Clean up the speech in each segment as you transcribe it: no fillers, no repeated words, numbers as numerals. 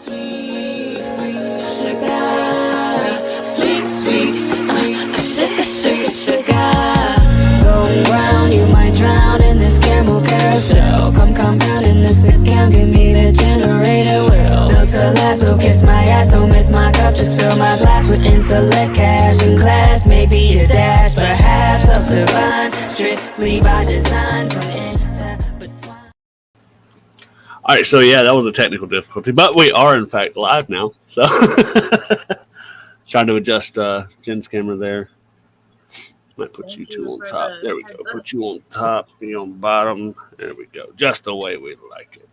Sweet, sweet sugar, sweet, sweet sugar. Going round, you might drown in this caramel carousel. Come compound in this account, give me the generator. Will built to last, so kiss my ass, don't miss my cup. Just fill my glass with intellect, cash in class. Maybe a dash, perhaps of divine, strictly by design. From All right, so yeah, that was a technical difficulty, but we are in fact live now. So trying to adjust Jen's camera there. Might put you two on top. There we go. Put you on top, me on bottom. There we go. Just the way we like it.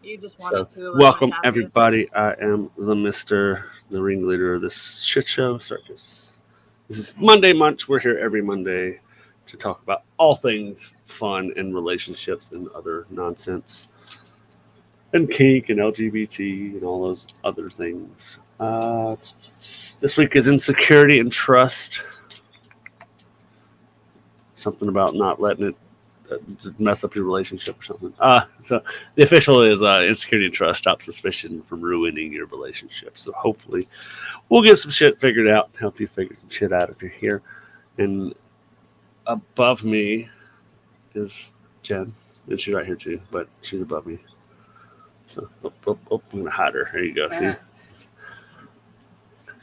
You just wanted to. Welcome everybody. I am the ringleader of this shit show circus. This is Monday Munch. We're here every Monday to talk about all things fun and relationships and other nonsense. And kink and LGBT and all those other things. This week is insecurity and trust. Something about not letting it mess up your relationship or something. So the official is insecurity and trust. Stop suspicion from ruining your relationship. So hopefully we'll get some shit figured out and help you figure some shit out if you're here. And above me is Jen. And she's right here too, but she's above me. So, I'm going to hide her. There you go. See?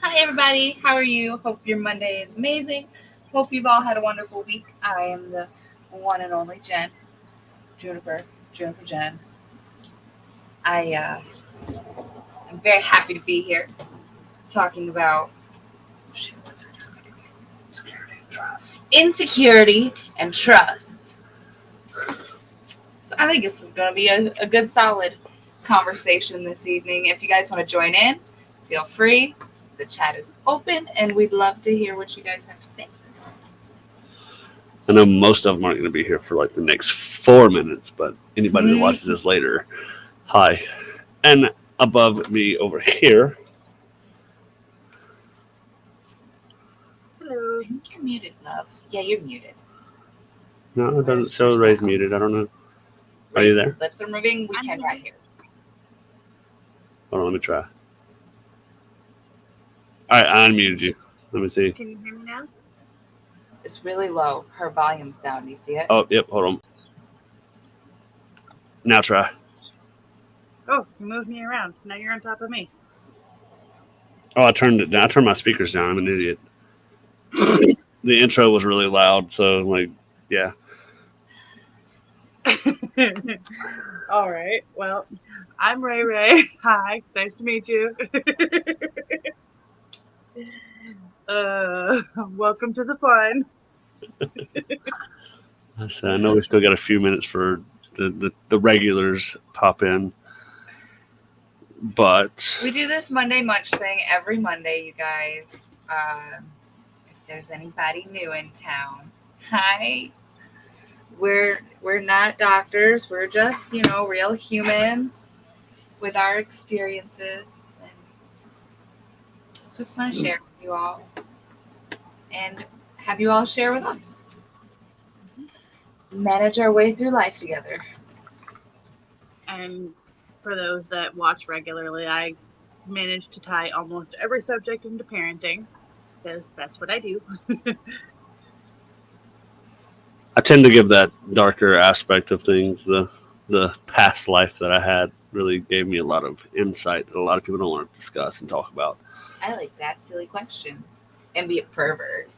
Hi, everybody. How are you? Hope your Monday is amazing. Hope you've all had a wonderful week. I am the one and only Jen. Juniper Jen. I'm very happy to be here talking about what's our topic again? Insecurity and trust. So I think this is going to be a good, solid conversation this evening. If you guys want to join in, feel free. The chat is open and we'd love to hear what you guys have to say. I know most of them aren't going to be here for like the next 4 minutes, but anybody that watches this later, hi. And above me over here. Hello. I think you're muted, love. Yeah, you're muted. No, it doesn't show Ray's muted. I don't know. Are you there? Lips are moving. We can right here. Hold on, let me try. All right, I unmuted you. Let me see. Can you hear me now? It's really low. Her volume's down. Do you see it? Oh, yep. Hold on. Now try. Oh, you moved me around. Now you're on top of me. Oh, I turned it down. I turned my speakers down. I'm an idiot. The intro was really loud, so like, yeah. All right. Well, I'm Ray. Hi. Nice to meet you. Welcome to the fun. I know we still got a few minutes for the regulars pop in, but we do this Monday Munch thing every Monday, you guys. If there's anybody new in town, hi. We're not doctors. We're just, real humans with our experiences, and just want to share with you all and have you all share with us. Manage our way through life together. And for those that watch regularly, I manage to tie almost every subject into parenting because that's what I do. I tend to give that darker aspect of things. The past life that I had really gave me a lot of insight that a lot of people don't want to discuss and talk about. I like to ask silly questions and be a pervert.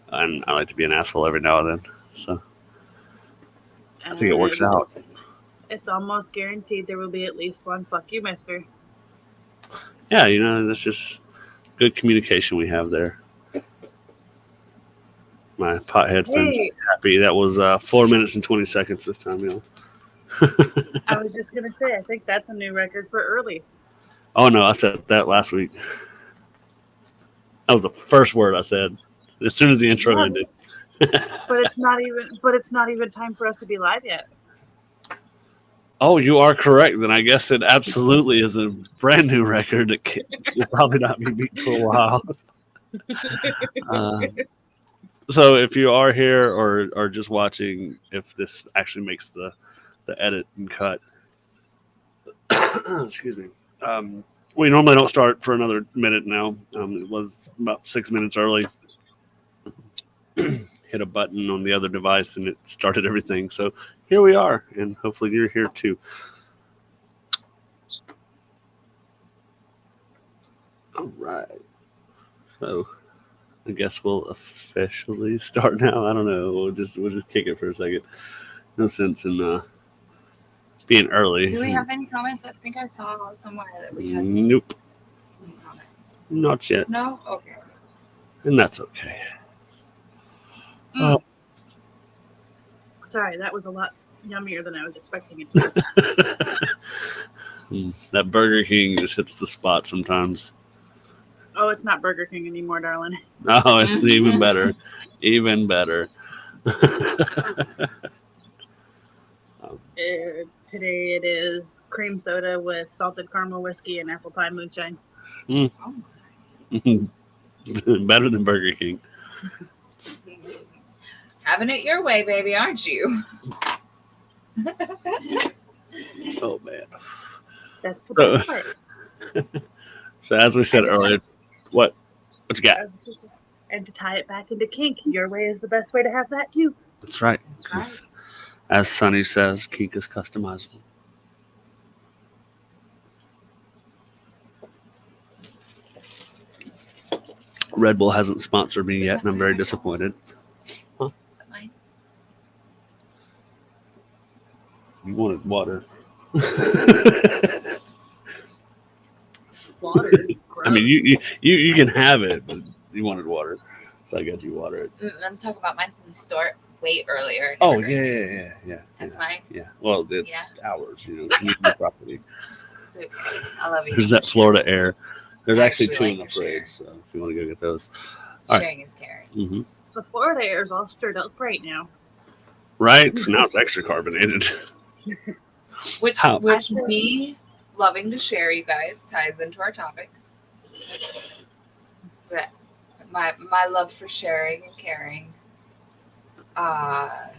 And I like to be an asshole every now and then. So I think it works out. It's almost guaranteed there will be at least one fuck you, mister. Yeah, that's just good communication we have there. My pothead friends are happy. That was 4 minutes and 20 seconds this time, I was just going to say, I think that's a new record for early. Oh, no, I said that last week. That was the first word I said as soon as the intro ended. But it's not even time for us to be live yet. Oh, you are correct. Then I guess it absolutely is a brand new record. It'll probably not be beat for a while. So if you are here or just watching, if this actually makes the edit and cut, excuse me, We normally don't start for another minute now. It was about 6 minutes early. Hit a button on the other device and it started everything. So here we are, and hopefully you're here too. All right. So I guess we'll officially start now. I don't know. We'll just kick it for a second. No sense in being early. Do we have any comments? I think I saw somewhere that we had Nope, some comments. not yet. No? Okay. And that's okay. Sorry, that was a lot yummier than I was expecting it to be. That Burger King just hits the spot sometimes. Oh, it's not Burger King anymore, darling. No, it's even better. Even better. Today it is cream soda with salted caramel whiskey and apple pie moonshine. Better than Burger King. Having it your way, baby, aren't you? Oh, man. That's the best part. So as we said earlier, what you got? And to tie it back into kink, your way is the best way to have that too. That's right. That's right. 'Cause as Sunny says, kink is customizable. Red Bull hasn't sponsored me yet, and I'm very disappointed. Is that mine? You wanted water. Water. I mean, you can have it, but you wanted water, so I got you water. I'm talking about mine from the store way earlier. Oh Never drank it. yeah. That's mine. Yeah. Well, it's Yeah. ours, community property. It's okay. I love you. There's that Florida air. There's I actually actually two like in the your fridge, so if you want to go get those. All right. Sharing is caring. Mm-hmm. The Florida air is all stirred up right now. Right? So now it's extra carbonated. Which How? me loving to share, you guys, ties into our topic. That my love for sharing and caring. I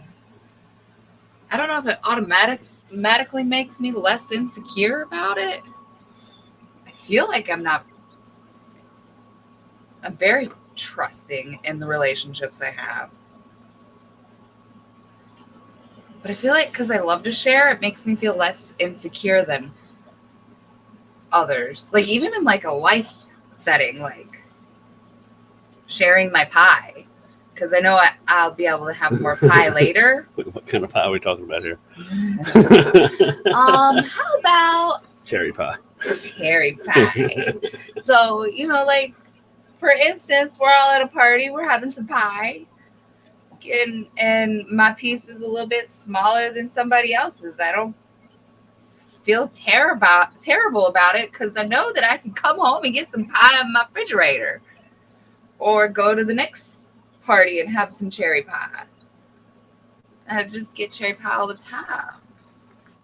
don't know if it automatically makes me less insecure about it. I feel like I'm very trusting in the relationships I have. But I feel like because I love to share, it makes me feel less insecure than others. Like even in like a life setting, like sharing my pie. Because I know I'll be able to have more pie later. What kind of pie are we talking about here? How about Cherry pie. cherry pie? So, like, for instance, we're all at a party, we're having some pie, and my piece is a little bit smaller than somebody else's. I don't feel terrible about it because I know that I can come home and get some pie in my refrigerator or go to the next party and have some cherry pie. I just get cherry pie all the time. I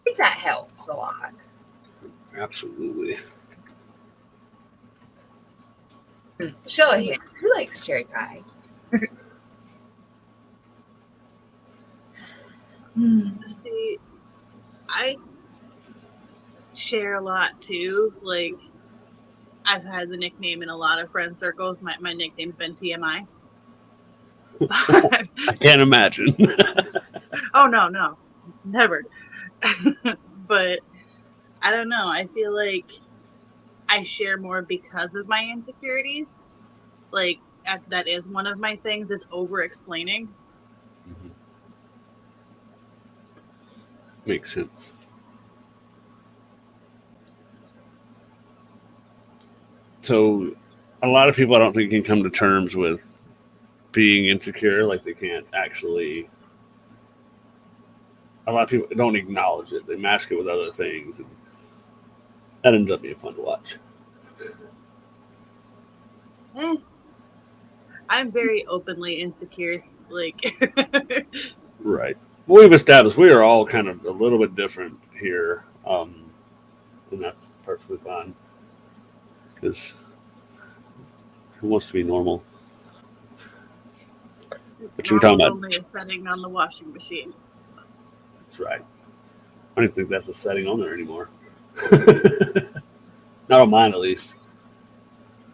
think that helps a lot. Absolutely. Show of hands. Who likes cherry pie? See, I share a lot too. Like, I've had the nickname in a lot of friend circles. My nickname's been TMI. I can't imagine. Oh, no, never. But I don't know. I feel like I share more because of my insecurities. Like, that is one of my things, is over-explaining. Mm-hmm. Makes sense. So, a lot of people I don't think can come to terms with being insecure. Like, they can't actually. A lot of people don't acknowledge it. They mask it with other things, and that ends up being fun to watch. I'm very openly insecure. Like, Right. Well, we've established we are all kind of a little bit different here, and that's perfectly fine. Because who wants to be normal? But you were talking about. only a setting on the washing machine. That's right. I don't even think that's a setting on there anymore. Not on mine, at least.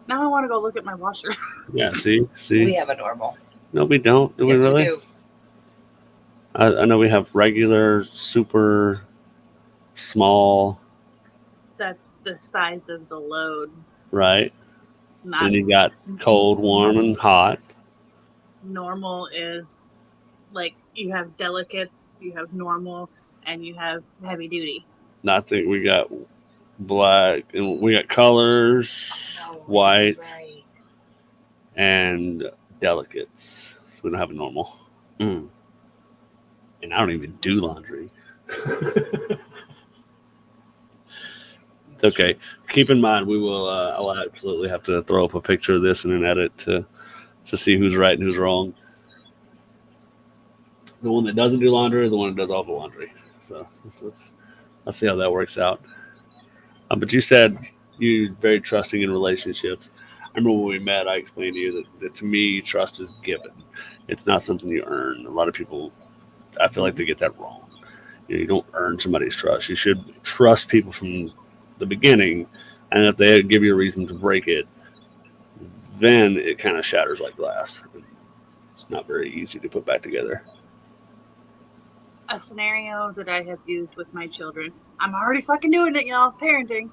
Now I want to go look at my washer. Yeah, see? We have a normal. No, we don't. Do Yes, we really? we do. I know we have regular, super, small, That's the size of the load. right? Not And you got cold, warm, and hot. normal is like you have delicates, you have normal, and you have heavy duty. I think we got black, and we got colors, No, white, that's right. and delicates. So we don't have a normal. And I don't even do laundry. It's okay. Keep in mind, we will. I'll absolutely have to throw up a picture of this in an edit to see who's right and who's wrong. The one that doesn't do laundry, or the one that does all the laundry. So let's see how that works out. But you said you're very trusting in relationships. I remember when we met, I explained to you that to me, trust is given. It's not something you earn. A lot of people, I feel like they get that wrong. You don't earn somebody's trust. You should trust people from the beginning, and if they give you a reason to break it, then it kind of shatters like glass. It's not very easy to put back together. A scenario that I have used with my children. I'm already fucking doing it, y'all. Parenting.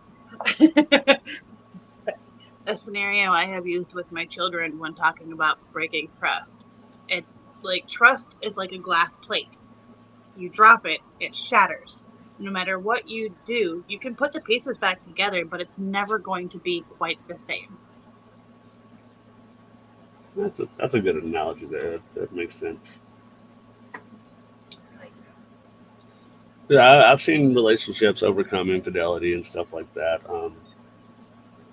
A scenario I have used with my children when talking about breaking trust. It's like trust is like a glass plate. You drop it, it shatters. No matter what you do, you can put the pieces back together, but it's never going to be quite the same. That's a good analogy there. That makes sense. Yeah, I've seen relationships overcome infidelity and stuff like that.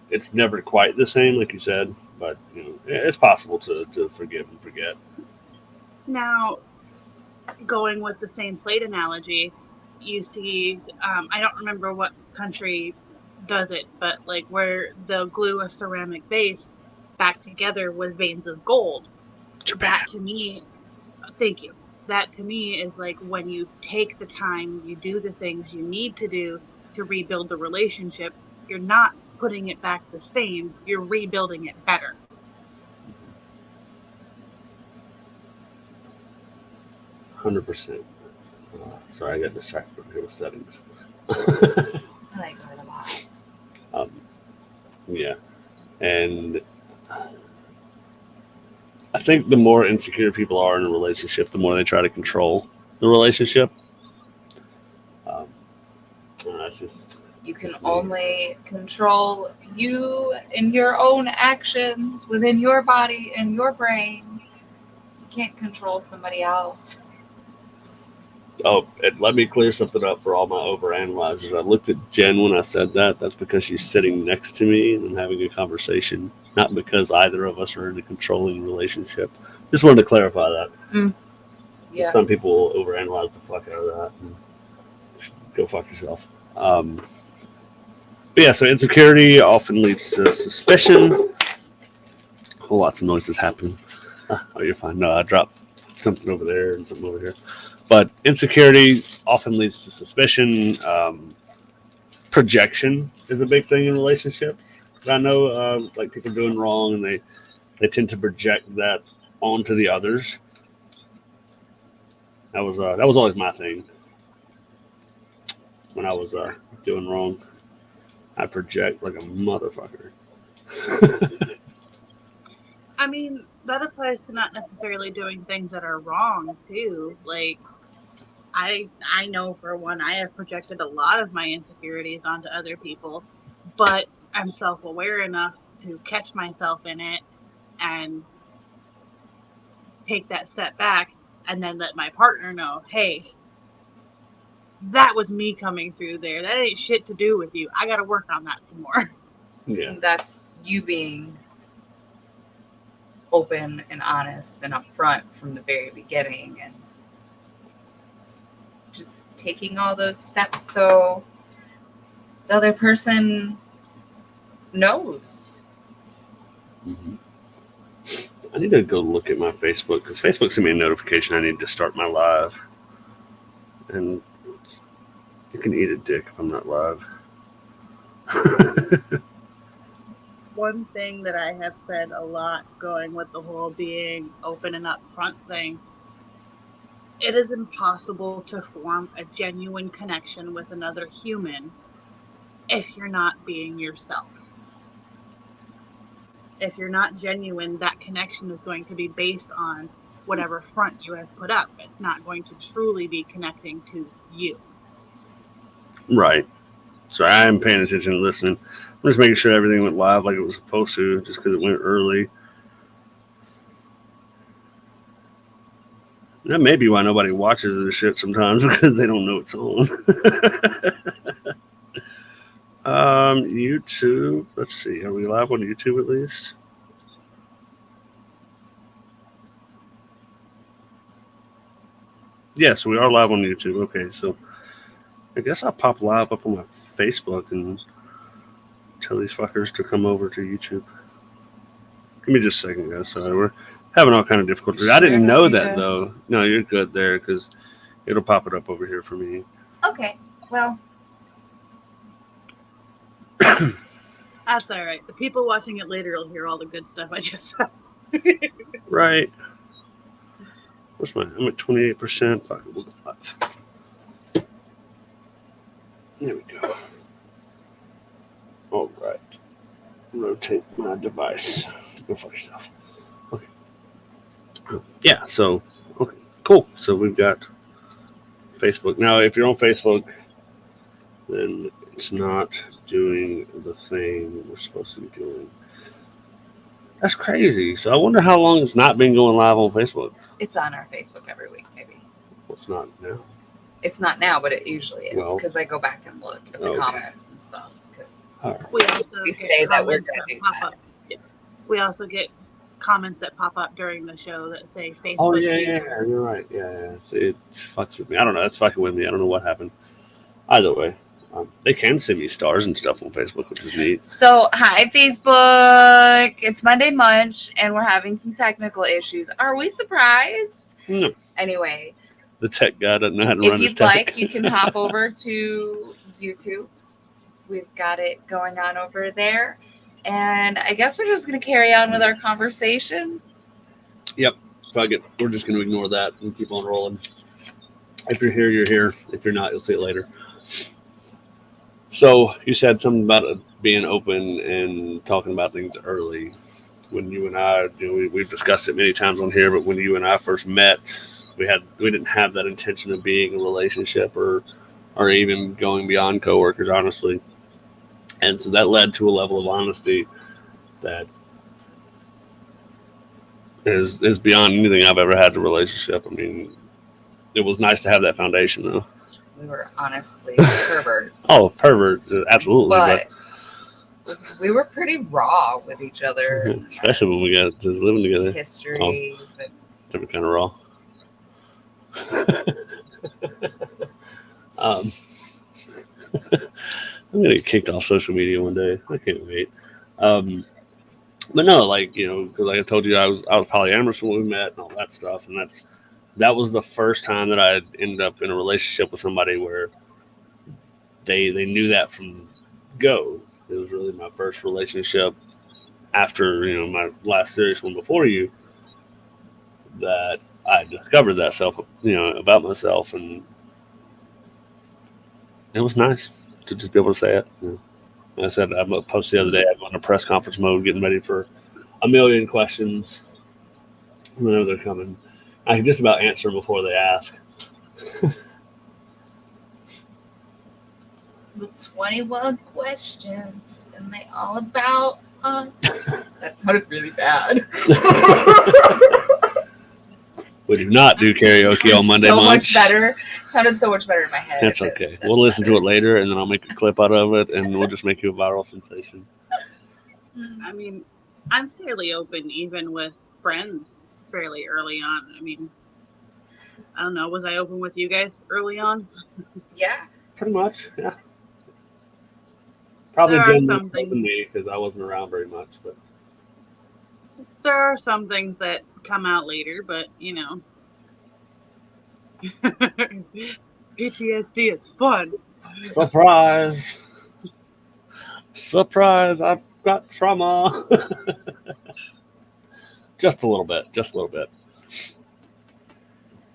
It's never quite the same, like you said, but it's possible to forgive and forget. Now, going with the same plate analogy, you see, I don't remember what country does it, but like where they'll glue a ceramic base back together with veins of gold. Japan. That to me, thank you. That to me is like when you take the time, you do the things you need to do to rebuild the relationship, you're not putting it back the same, you're rebuilding it better. %. Sorry, I got distracted here with settings. I like that a lot. Yeah, and I think the more insecure people are in a relationship, the more they try to control the relationship. That's just You can only control you and your own actions within your body and your brain. You can't control somebody else. Oh, and let me clear something up for all my overanalyzers. I looked at Jen when I said that. That's because she's sitting next to me and I'm having a conversation, not because either of us are in a controlling relationship. Just wanted to clarify that. Yeah. Some people overanalyze the fuck out of that. And go fuck yourself. But yeah, so insecurity often leads to suspicion. Lots of noises happen. Oh, you're fine. No, I dropped something over there and something over here. But insecurity often leads to suspicion. Projection is a big thing in relationships. I know like people doing wrong and they tend to project that onto the others. That was always my thing. When I was doing wrong, I project like a motherfucker. I mean, that applies to not necessarily doing things that are wrong too. Like I know for one, I have projected a lot of my insecurities onto other people, but I'm self-aware enough to catch myself in it and take that step back and then let my partner know, hey, that was me coming through there. That ain't shit to do with you. I got to work on that some more. Yeah. And that's you being open and honest and upfront from the very beginning and just taking all those steps so the other person knows. Mm-hmm. I need to go look at my Facebook because Facebook sent me a notification I need to start my live. And you can eat a dick if I'm not live. One thing that I have said a lot going with the whole being open and upfront thing, it is impossible to form a genuine connection with another human if you're not being yourself. If you're not genuine, that connection is going to be based on whatever front you have put up. It's not going to truly be connecting to you. Right. Sorry, I am paying attention and listening. I'm just making sure everything went live like it was supposed to, just because it went early. That may be why nobody watches this shit sometimes, because they don't know it's on. YouTube. Let's see. Are we live on YouTube at least? Yes, we are live on YouTube. Okay, so I guess I'll pop live up on my Facebook and tell these fuckers to come over to YouTube. Give me just a second, guys. Sorry, we're having all kind of difficulties. I didn't know that, though. No, you're good there, because it'll pop it up over here for me. Okay. Well, That's all right. The people watching it later will hear all the good stuff I just said. Right. What's mine? I'm at 28%. Fuck, we'll go live. There we go. All right. Rotate my device. Go fuck yourself. Okay. Yeah, so, okay, cool. So we've got Facebook. Now, if you're on Facebook, then it's not doing the thing we're supposed to be doing. That's crazy. So I wonder how long it's not been going live on Facebook. it's on our Facebook every week, maybe. It's not now. It's not now, but it usually is Well, because I go back and look at the okay. comments and stuff. Because All right. We also We get say that we're comments gonna do pop that. up. Yeah. We also get comments that pop up during the show that say Facebook. Oh, yeah, you're right. Yeah. It fucks with me. I don't know. That's fucking with me. I don't know what happened. Either way, they can send me stars and stuff on Facebook, which is neat. So, hi, Facebook. It's Monday Munch, and we're having some technical issues. Are we surprised? No. Anyway, The tech guy doesn't know how to if run his you'd tech. like, you can hop over to YouTube. We've got it going on over there. And I guess we're just going to carry on with our conversation. Fuck it. We're just going to ignore that and keep on rolling. If you're here, you're here. If you're not, you'll see it later. So you said something about it being open and talking about things early. When you and I, we've discussed it many times on here, but when you and I first met, we didn't have that intention of being a relationship or even going beyond coworkers, honestly. And so that led to a level of honesty that is beyond anything I've ever had in a relationship. I mean, it was nice to have that foundation, though. We were honestly perverts. Oh, pervert, absolutely. But we were pretty raw with each other. Especially when we got to living together. Histories and Different kind of raw. I'm gonna get kicked off social media one day. I can't wait. But no, like, because like I told you, I was polyamorous when we met and all that stuff, and that was the first time that I ended up in a relationship with somebody where they knew that from go. It was really my first relationship after my last serious one before you that I discovered that about myself, and it was nice to just be able to say it. Like I said, I posted the other day, I go into press conference mode, getting ready for a million questions whenever they're coming. I can just about answer them before they ask. with 21 questions, and they all about us. That sounded really bad. We do not do karaoke on Monday so Munch. much better. Sounded so much better in my head. That's okay. We'll listen to it later, and then I'll make a clip out of it, and we'll just make you a viral sensation. I mean, I'm fairly open even with friends fairly early on. I mean, I don't know. Was I open with you guys early on? Yeah. Pretty much, yeah. Probably There are Jen some more things. than me because I wasn't around very much. But There are some things that come out later, but PTSD is fun. surprise! Surprise! I've got trauma. Just a little bit. Just a little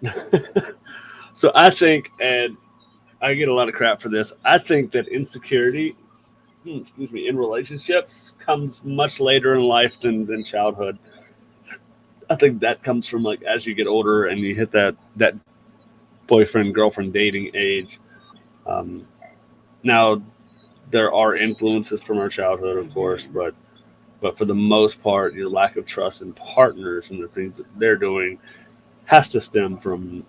bit. So I think, and I get a lot of crap for this. I think that insecurity, in relationships comes much later in life than childhood. I think that comes from like as you get older and you hit that boyfriend girlfriend dating age. Um, Now there are influences from our childhood, of course, but for the most part, your lack of trust in partners and the things that they're doing has to stem from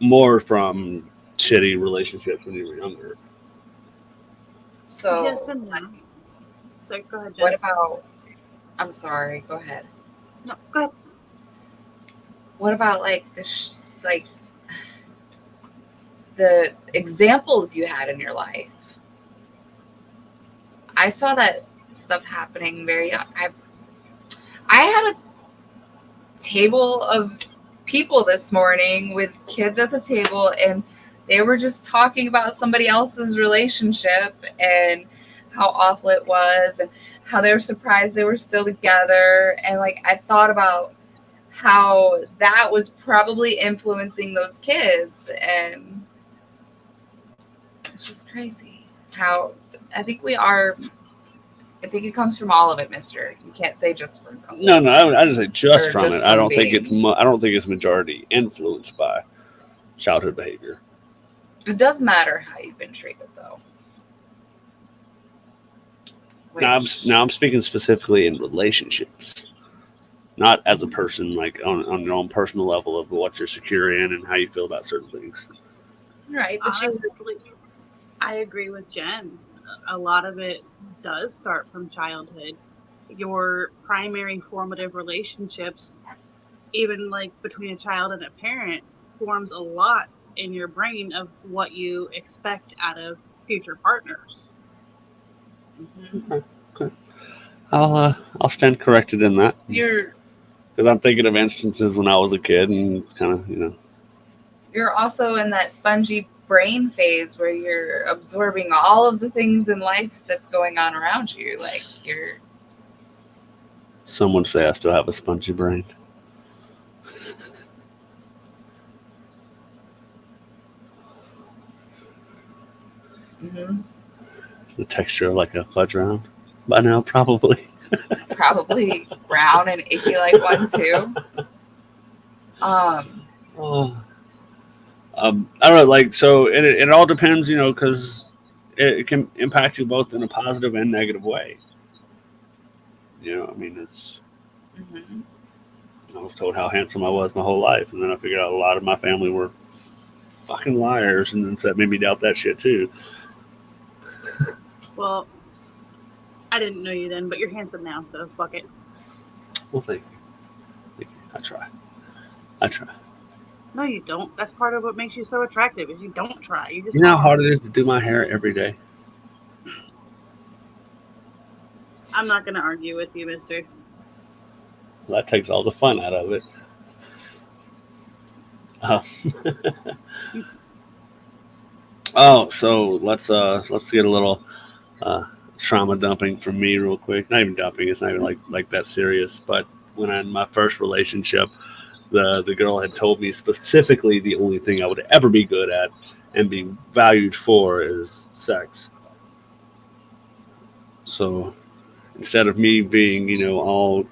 more from shitty relationships when you were younger. So, Yes and no. So, go ahead, Jen. what about? I'm sorry. Go ahead. No, go ahead. What about like like the examples you had in your life? I saw that stuff happening very young. I had a table of people this morning with kids at the table, and they were just talking about somebody else's relationship and how awful it was and how they were surprised they were still together. And like I thought about how that was probably influencing those kids, and it's just crazy how I think it comes from all of it, mister. You can't say just from couples. No, I didn't say just Or from just it. I from don't think it's being- I don't think it's majority influenced by childhood behavior. It does matter how you've been treated, though. Now Which- I'm speaking specifically in relationships, not as a person, like on your own personal level of what you're secure in and how you feel about certain things. right, but you Honestly, I agree with Jen. A lot of it does start from childhood. Your primary formative relationships, even like between a child and a parent, forms a lot in your brain of what you expect out of future partners. Mhm. I'll stand corrected in that you're because I'm thinking of instances when I was a kid and it's kind of you're also in that spongy brain phase where you're absorbing all of the things in life that's going on around you. Like you're Some would say I still have a spongy brain. mhm, The texture of like a fudge round by now, probably. probably brown and icky like one too. Oh. I don't know, like, so it all depends, because it can impact you both in a positive and negative way. I mean, Mhm. I was told how handsome I was my whole life, and then I figured out a lot of my family were fucking liars, and then so that made me doubt that shit too. Well, I didn't know you then, but you're handsome now, so fuck it. Well, thank you. I try. No, you don't. That's part of what makes you so attractive is you don't try. You just You know how are. hard it is to do my hair every day? I'm not gonna argue with you, mister. Well, that takes all the fun out of it. Oh, so let's get a little trauma dumping from me real quick. Not even dumping; it's not even like that serious. But when I in my first relationship, the girl had told me specifically the only thing I would ever be good at and be valued for is sex. So instead of me being all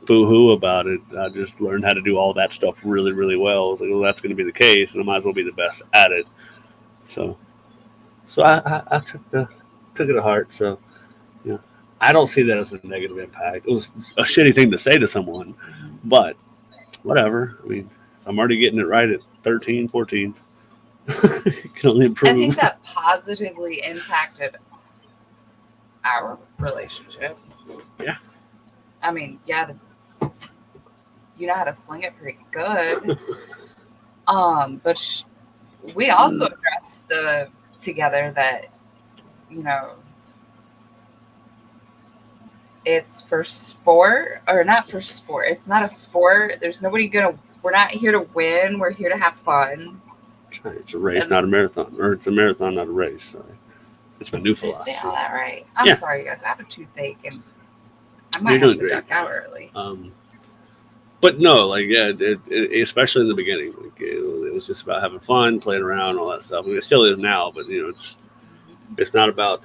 boo-hoo about it, I just learned how to do all that stuff really, really well. I was like, well, that's going to be the case, and I might as well be the best at it. So I took it to heart. So I don't see that as a negative impact. It was a shitty thing to say to someone, but whatever. I mean, I'm already getting it right at 13, 14. You can only I improve. think that positively impacted our relationship. Yeah. I mean, yeah, you know how to sling it pretty good. But we also addressed together that, it's for sport or not for sport. It's not a sport. We're not here to win. We're here to have fun. It's a race, not a marathon. Or it's a marathon, not a race. Sorry. It's my new Did I say philosophy. all that right? I'm Yeah. sorry, guys. I have a toothache, and I You're might doing have to great. duck out early. But no, like especially in the beginning, like, it was just about having fun, playing around, all that stuff. I mean, it still is now, but it's not about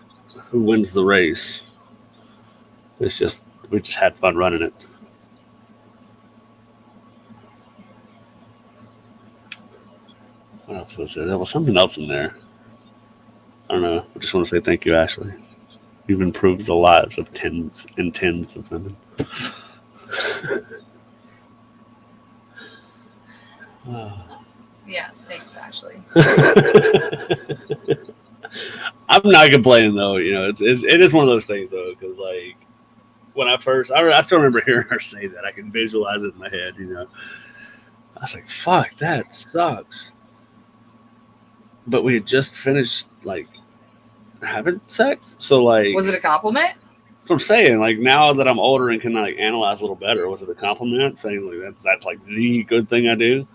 who wins the race. It's just we just had fun running it. What else was there? There was something else in there. I don't know. I just want to say thank you, Ashley. You've improved the lives of tens and tens of women. Yeah, thanks, Ashley. I'm not complaining though. It is one of those things though, because like when I still remember hearing her say that. I can visualize it in my head. I was like, "Fuck, that sucks." But we had just finished like having sex, so like, Was it a compliment? that's what I'm saying. Like now that I'm older and can like analyze a little better, was it a compliment? Saying like that's like the good thing I do.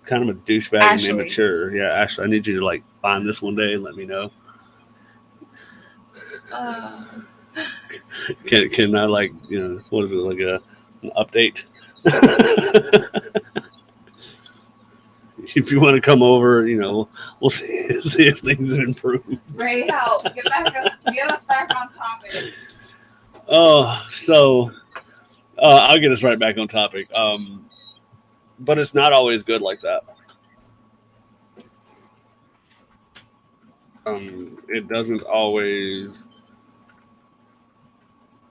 Kind of a douchebag and Ashley. immature. Yeah, Ashley, I need you to like find this one day and let me know. Can I like what is it, like an update? If you want to come over, we'll see if things have improved. Ray, help! Get us back on topic. Oh, so I'll get us right back on topic. But it's not always good like that. It doesn't always.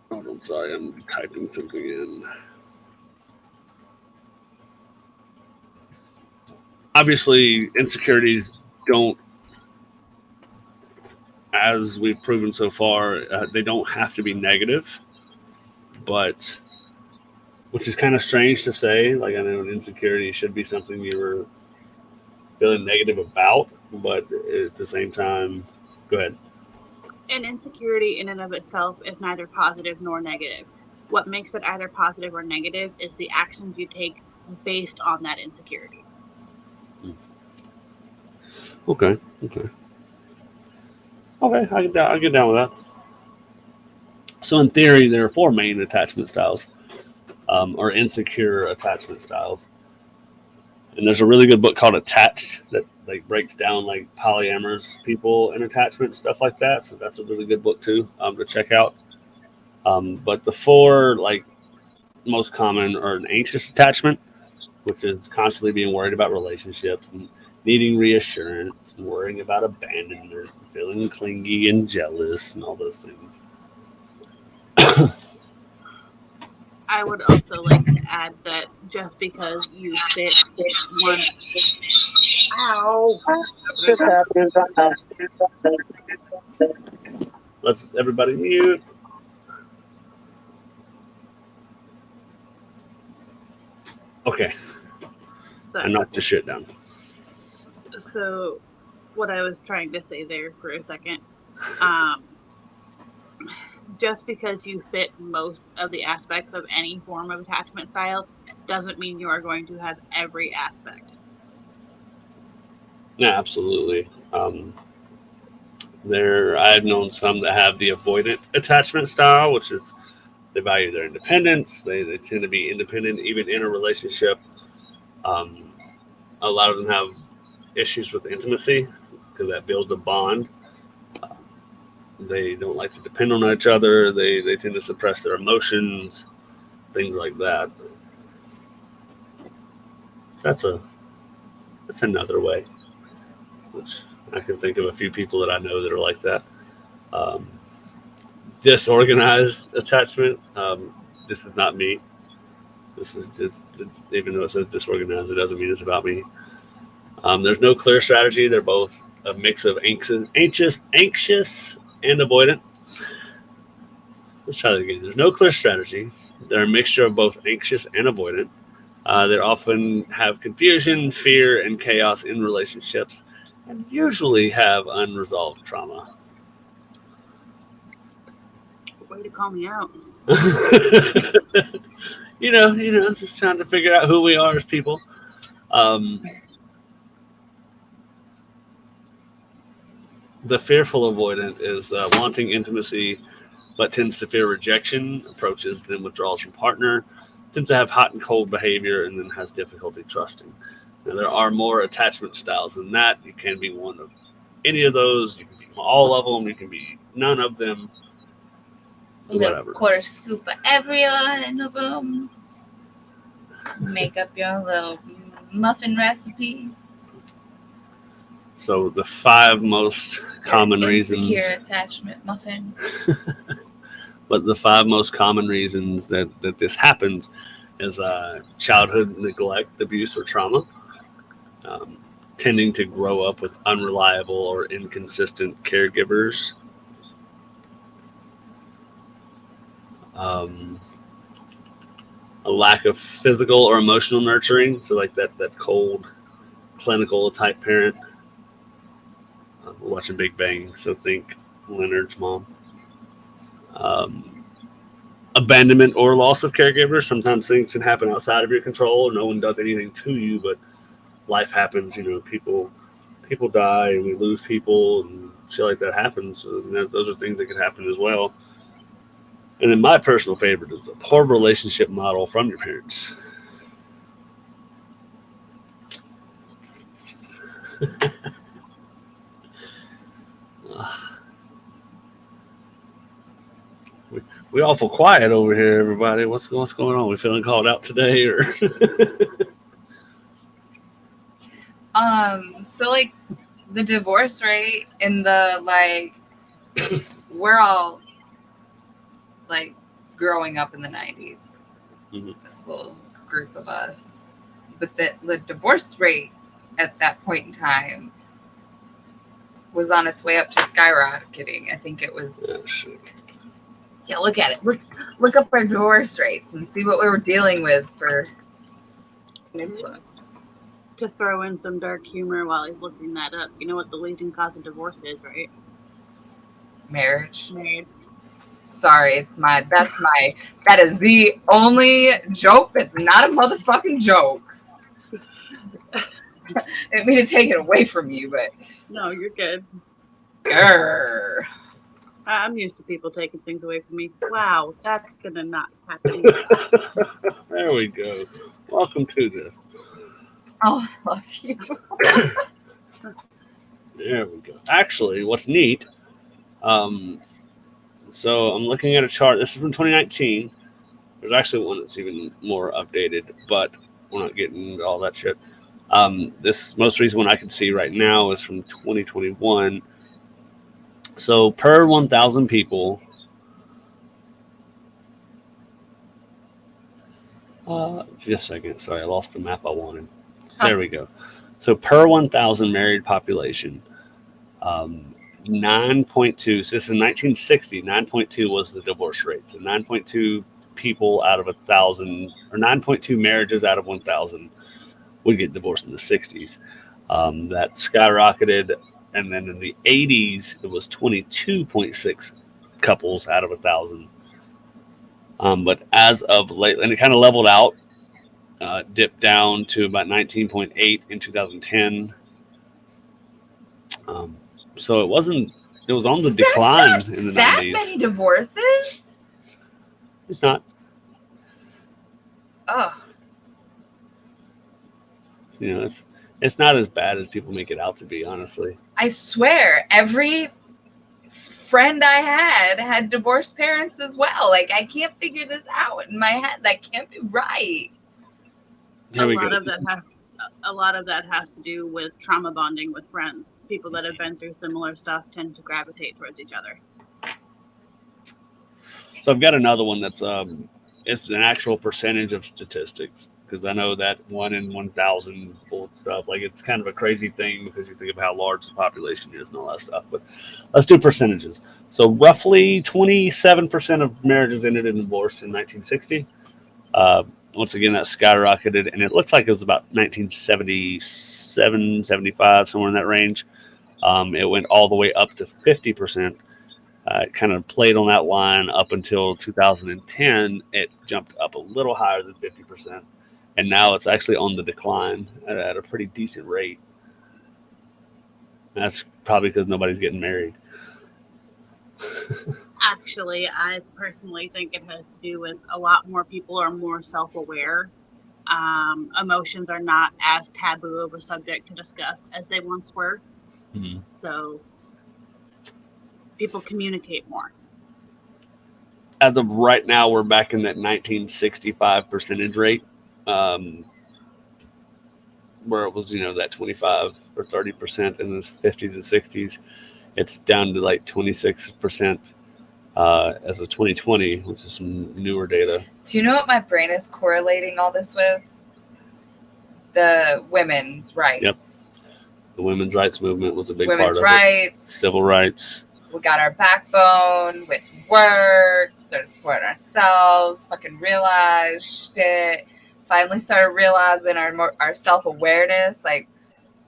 Oh, I'm sorry, I'm typing something in. Obviously, insecurities don't, as we've proven so far, they don't have to be negative, but which is kind of strange to say. Like, I know an insecurity should be something you're feeling negative about, but at the same time, go ahead. An insecurity in and of itself is neither positive nor negative. What makes it either positive or negative is the actions you take based on that insecurity. Okay. I'll get down with that. So in theory, there are 4 main attachment styles, or insecure attachment styles. And there's a really good book called Attached that like breaks down like polyamorous people and attachment, stuff like that. So that's a really good book too, to check out. But the 4 like most common are an anxious attachment, which is constantly being worried about relationships and needing reassurance and worrying about abandonment, feeling clingy and jealous and all those things. I would also like to add that just because you fit one... Ow! Let's everybody mute. Okay. So, I knocked your shit down. So what I was trying to say there for a second, just because you fit most of the aspects of any form of attachment style doesn't mean you are going to have every aspect. Yeah, absolutely. I've known some that have the avoidant attachment style, which is they value their independence. They tend to be independent even in a relationship. A lot of them have issues with intimacy because that builds a bond. They don't like to depend on each other. They tend to suppress their emotions, things like that. So that's another way, which I can think of a few people that I know that are like that. Disorganized attachment. This is not me. This is just, even though it says disorganized, it doesn't mean it's about me. There's no clear strategy. They're both a mix of anxious and avoidant. Let's try that again. There's no clear strategy. They're a mixture of both anxious and avoidant. They often have confusion, fear, and chaos in relationships, and usually have unresolved trauma. Way to call me out. Just trying to figure out who we are as people. The fearful avoidant is wanting intimacy but tends to fear rejection, approaches then withdrawals from partner, tends to have hot and cold behavior, and then has difficulty trusting. Now, there are more attachment styles than that. You can be one of any of those. You can be all of them. You can be none of them. A little Whatever. quarter scoop of every one of them. Make up your little muffin recipe. So the 5 most common reasons. Insecure attachment muffin. But the 5 most common reasons that this happens is childhood neglect, abuse, or trauma. Tending to grow up with unreliable or inconsistent caregivers. A lack of physical or emotional nurturing, so like that cold, clinical type parent. We're watching Big Bang, so think Leonard's mom. Abandonment or loss of caregivers. Sometimes things can happen outside of your control. No one does anything to you, but life happens. People die, and we lose people, and shit like that happens. So those are things that can happen as well. And then my personal favorite is a poor relationship model from your parents. We awful quiet over here, everybody. What's going on? We feeling called out today, or? So like the divorce rate in the we're all like growing up in the 90s. Mhm. This little group of us, but the divorce rate at that point in time was on its way up to skyrocketing. I think it was. Oh, shit. Yeah, look at it. Look up our divorce rates and see what we were dealing with for influence. To throw in some dark humor while he's looking that up, you know what the leading cause of divorce is, right? Marriage. Marriage. Sorry, that is the only joke that's not a motherfucking joke. I didn't mean to take it away from you, but No, you're good. grr. I'm used to people taking things away from me. Wow, that's gonna not happen. There we go. Welcome to this. Oh, I love you. There we go. Actually, what's neat, so I'm looking at a chart. This is from 2019. There's actually one that's even more updated, but we're not getting into all that shit. This most recent one I can see right now is from 2021. So per 1,000 people, just a second. Sorry, I lost the map I wanted. There we go. So per 1,000 married population, 9.2. So this is 1960. 9.2 was the divorce rate. So 9.2 people out of 1,000, or 9.2 marriages out of 1,000 would get divorced in the 60s. That skyrocketed, and then in the 80s it was 22.6 couples out of 1,000. But as of late, and it kind of leveled out, dipped down to about 19.8 in 2010. So it was on the decline in the 90s. That many divorces? It's not. Oh, It's not as bad as people make it out to be, honestly. I swear, every friend I had divorced parents as well. Like, I can't figure this out in my head. That can't be right. Here we go. A lot of that has to do with trauma bonding with friends. People that have been through similar stuff tend to gravitate towards each other. So I've got another one that's it's an actual percentage of statistics, because I know that 1 in 1,000 stuff, like, it's kind of a crazy thing because you think of how large the population is and all that stuff. But let's do percentages. So roughly 27% of marriages ended in divorce in 1960. Once again, that skyrocketed, and it looks like it was about 1977, 75, somewhere in that range. It went all the way up to 50%. It kind of played on that line up until 2010. It jumped up a little higher than 50%, and now it's actually on the decline at a pretty decent rate. That's probably because nobody's getting married. Actually, I personally think it has to do with a lot more people are more self-aware. Emotions are not as taboo of a subject to discuss as they once were. Mm-hmm. So people communicate more. As of right now, we're back in that 1965 percentage rate, where it was, that 25 or 30% in the 50s and 60s. It's down to like 26% as of 2020, which is some newer data. Do you know what my brain is correlating all this with? The women's rights. Yep. The women's rights movement was a big Women's part of rights. it. Civil rights. We got our backbone, went to work, started supporting ourselves, fucking realized shit. Finally started realizing our self-awareness, like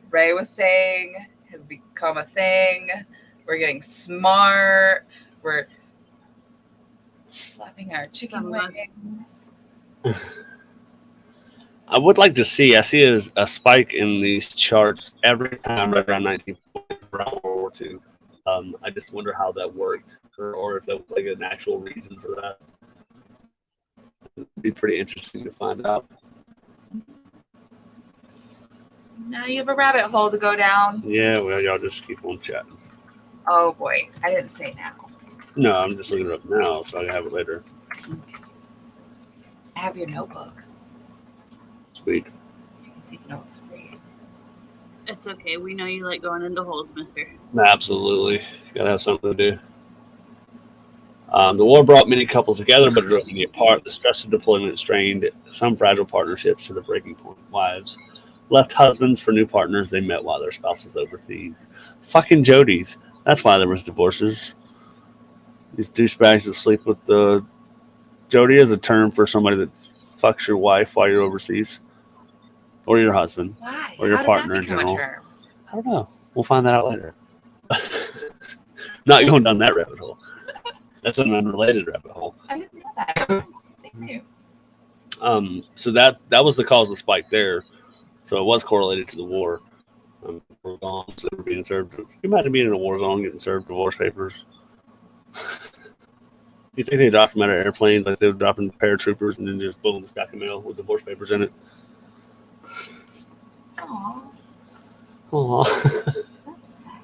Ray was saying, has become a thing. We're getting smart. We're flapping our chicken wings. I would like to see. I see a spike in these charts every time right around 1940, around World War II. I just wonder how that worked, or if that was like an actual reason for that. It'd be pretty interesting to find out. Now you have a rabbit hole to go down. Yeah, well, y'all just keep on chatting. Oh boy, I didn't say now. No, I'm just looking it up now, so I can have it later. I have your notebook. Sweet. You can take notes for you. It's okay. We know you like going into holes, mister. Absolutely. Gotta have something to do. The war brought many couples together, but it drove many apart. The stress of deployment strained some fragile partnerships to the breaking point. Wives left husbands for new partners they met while their spouse was overseas. Fucking Jodies. That's why there was divorces. These douchebags that sleep with the... Jody is a term for somebody that fucks your wife while you're overseas. Or your husband. Why? Or your How did partner that in become general. a term? I don't know. We'll find that out later. Not going down that rabbit hole. That's an unrelated rabbit hole. I didn't know that. They knew. So that was the cause of the spike there. So it was correlated to the war. War bombs that were being served. Can you imagine being in a war zone getting served divorce papers? You think they dropped them out of airplanes like they were dropping paratroopers and then just boom, stack of mail with divorce papers in it? Aww. Aww. That's sad.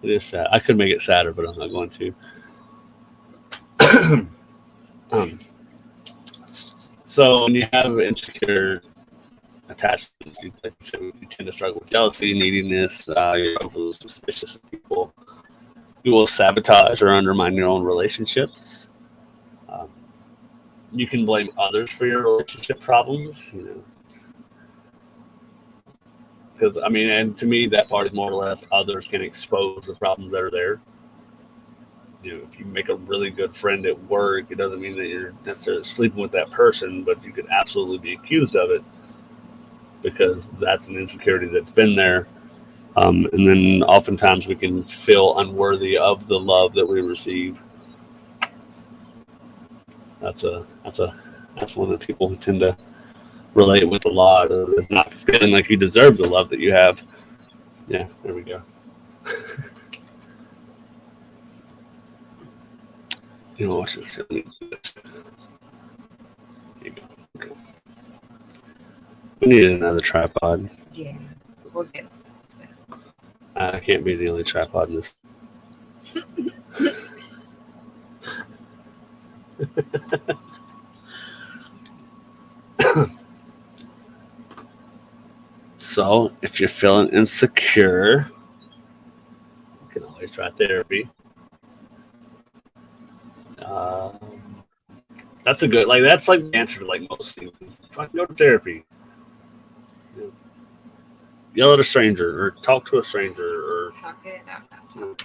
It is sad. I could make it sadder, but I'm not going to. So when you have insecure attachments, you tend to struggle with jealousy, neediness, you're overly suspicious of people. You will sabotage or undermine your own relationships. You can blame others for your relationship problems, because and to me that part is more or less others can expose the problems that are there. If you make a really good friend at work, it doesn't mean that you're necessarily sleeping with that person, but you could absolutely be accused of it because that's an insecurity that's been there. And then oftentimes we can feel unworthy of the love that we receive. That's one of the people who tend to relate with a lot of is not feeling like you deserve the love that you have. Yeah, there we go. What's this? Here you go. Okay. We need another tripod. Yeah, we'll get some. I can't be the only tripod in this. So, if you're feeling insecure, you can always try therapy. That's a good, that's like the answer to most things. Is fucking go to therapy. Yell at a stranger or talk to a stranger or Talk it out.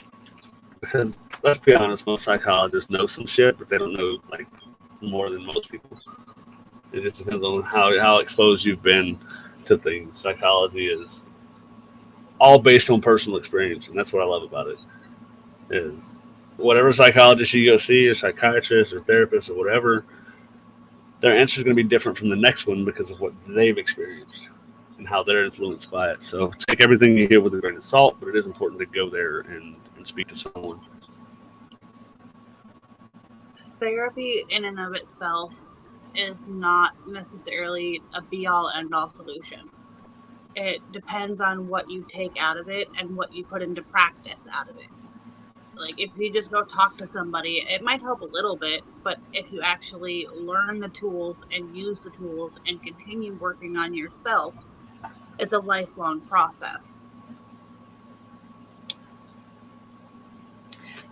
because let's be honest, most psychologists know some shit, but they don't know more than most people. It just depends on how exposed you've been to things. Psychology is all based on personal experience, and that's what I love about it. Is whatever psychologist you go see, or psychiatrist, or therapist, or whatever, their answer is going to be different from the next one because of what they've experienced. and how they're influenced by it. So take everything you hear with a grain of salt, but it is important to go there and speak to someone. Therapy in and of itself is not necessarily a be-all, end-all solution. It depends on what you take out of it and what you put into practice out of it. Like, if you just go talk to somebody, it might help a little bit, but if you actually learn the tools and use the tools and continue working on yourself, it's a lifelong process.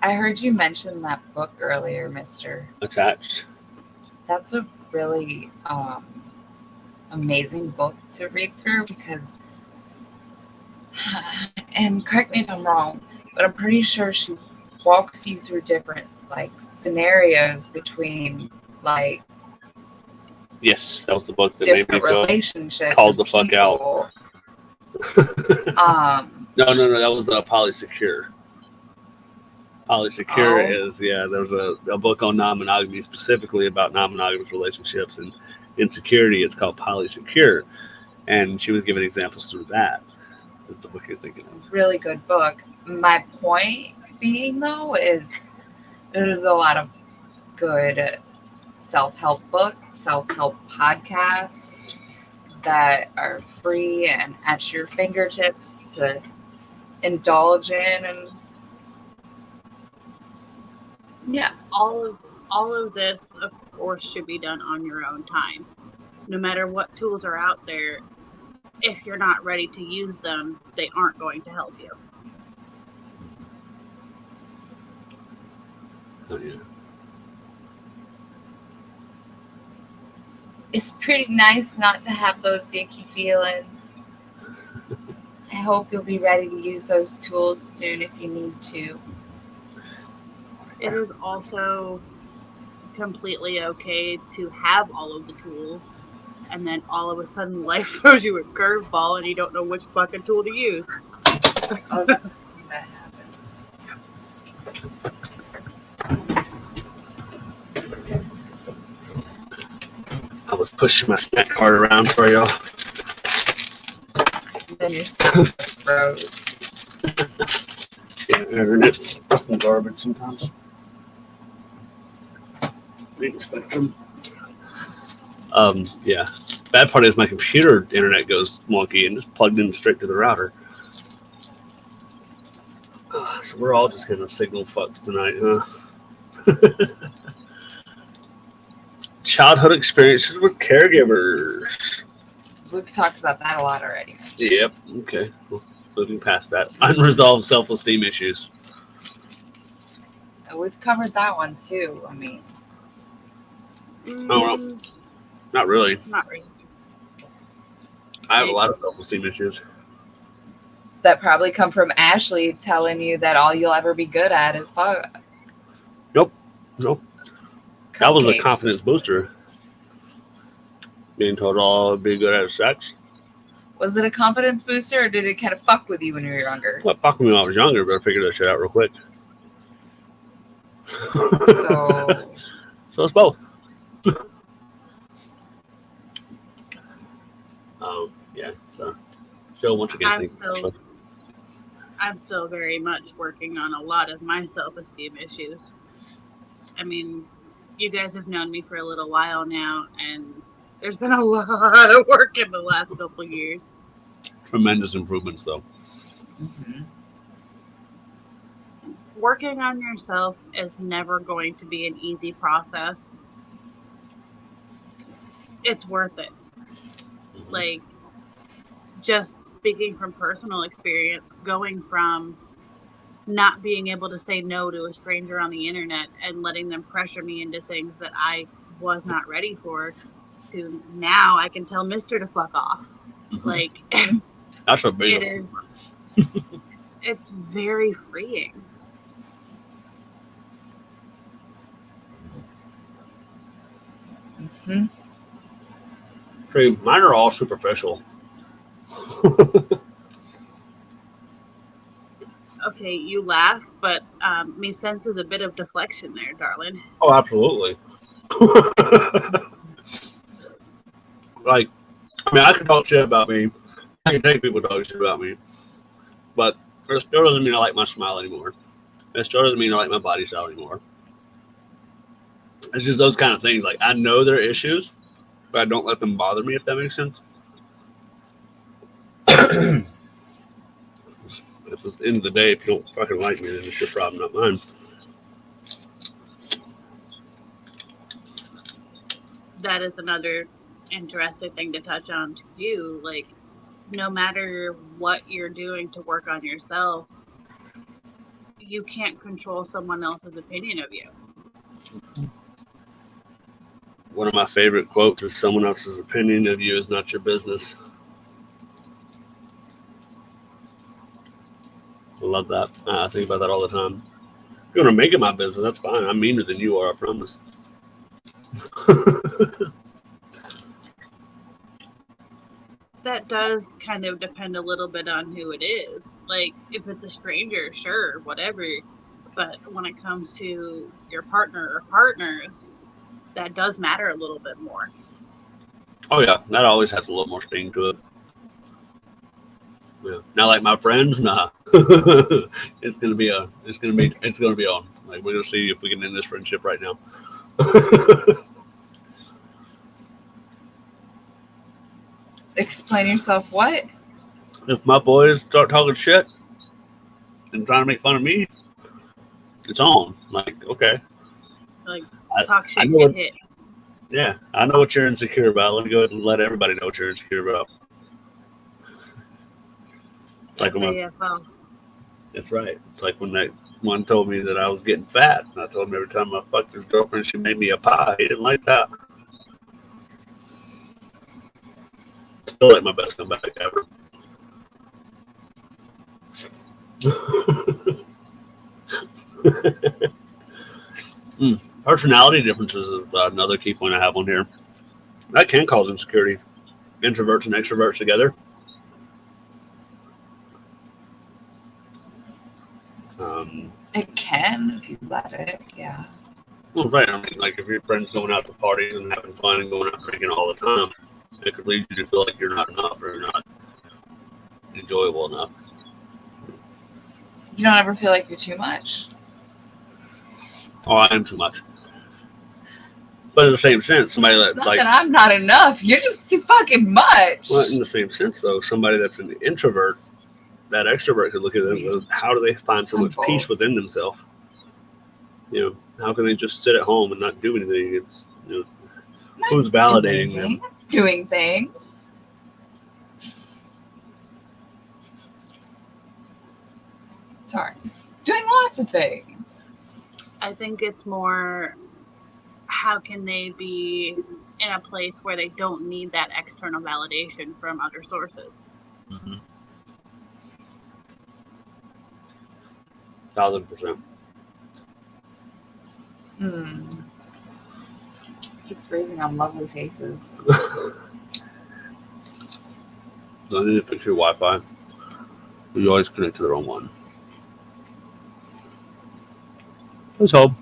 I heard you mention that book earlier, Mister. Attached. That's a really amazing book to read through because, and correct me if I'm wrong, but I'm pretty sure she walks you through different like scenarios between like Yes, that was the book that made me different go relationships. called and the fuck out. people. No, that was Polysecure. Polysecure Oh. is, there's a book on non-monogamy, specifically about non-monogamous relationships and insecurity. It's called Polysecure, and she was giving examples through that. Is the book you're thinking of? Really good book. My point being though is there's a lot of good self-help books, self-help podcasts that are free and at your fingertips to indulge in, and yeah, All of this, of course, should be done on your own time. No matter what tools are out there, if you're not ready to use them, they aren't going to help you. Oh, yeah. it's pretty nice not to have those icky feelings. I hope you'll be ready to use those tools soon if you need to. It is also completely okay to have all of the tools, and then all of a sudden life throws you a curveball and you don't know which fucking tool to use. Oh, that's something that happens. I was pushing my snack cart around for y'all. Then your stuff froze. Yeah, internet's fucking garbage sometimes. Reading spectrum. Yeah. Bad part is my computer internet goes wonky and just plugged in straight to the router. So we're all just getting signal fucked tonight, huh? Childhood experiences with caregivers. We've talked about that a lot already. Yep. Okay. Well, moving past that. Unresolved self-esteem issues. We've covered that one too. I mean, Oh, well. Not really. Not really. I have a lot of self-esteem issues. that probably come from Ashley telling you that all you'll ever be good at is fuck. Nope. That was a Cupcakes. confidence booster. Being told all I'd be good at sex. Was it a confidence booster, or did it kind of fuck with you when you were younger? Well, fuck me when I was younger, but I figured that shit out real quick. So So it's both. Yeah. So once again, I'm thank you, Ashley. I'm still very much working on a lot of my self-esteem issues. I mean, you guys have known me for a little while now, and there's been a lot of work in the last couple of years. Tremendous improvements, though. mhm. Working on yourself is never going to be an easy process. It's worth it. Like, just speaking from personal experience, going from not being able to say no to a stranger on the internet and letting them pressure me into things that I was not ready for, to now I can tell Mister to fuck off. Like, That's a big it is, it's very freeing. Mhm. Mine are all superficial. Okay, you laugh, but me senses a bit of deflection there, darling. Oh, absolutely. Like, I mean, I can talk shit about me I can take people talking shit about me, but it still doesn't mean I like my smile anymore. It still doesn't mean I like my body style anymore. It's just those kind of things. Like, I know there are issues, but I don't let them bother me, if that makes sense. If it's the end of the day, if you don't fucking like me, then it's your problem, not mine. That is another interesting thing to touch on to you. Like, no matter what you're doing to work on yourself, you can't control someone else's opinion of you. One of my favorite quotes is, someone else's opinion of you is not your business. I love that. I think about that all the time. If you want to make it my business, that's fine. I'm meaner than you are, I promise. That does kind of depend a little bit on who it is. Like, if it's a stranger, sure, whatever. But when it comes to your partner or partners, that does matter a little bit more. Oh yeah, that always has a little more sting to it. Yeah. Now, like my friends, nah. It's gonna be on. Like, we're gonna see if we can end this friendship right now. Explain yourself. What? If my boys start talking shit and trying to make fun of me, it's on. Like, okay. Like, talk shit, know get what, hit. yeah, I know what you're insecure about. Let me go ahead and let everybody know what you're insecure about. It's like that's right. It's like when that one told me that I was getting fat, and I told him every time I fucked his girlfriend, she made me a pie. He didn't like that. Still like my best comeback ever. Personality differences is another key point I have on here. That can cause insecurity. Introverts and extroverts together. It can if you let it. Yeah. Well, right. I mean, like, if your friend's going out to parties and having fun and going out drinking all the time, it could lead you to feel like you're not enough or you're not enjoyable enough. You don't ever feel like you're too much. Oh, I am too much. But in the same sense, somebody It's that's not like, that I'm not enough. You're just too fucking much. well, in the same sense though, somebody that's an introvert, that extrovert could look at them and go, how do they find so I'm much peace both. within themselves? You know, how can they just sit at home and not do anything? It's, you know, Not who's validating them? Doing things. It's hard. Doing lots of things. I think it's more, how can they be in a place where they don't need that external validation from other sources? 1,000%. Keep freezing on lovely faces. So I need to fix your Wi-Fi. You always connect to the wrong one. Let's hope.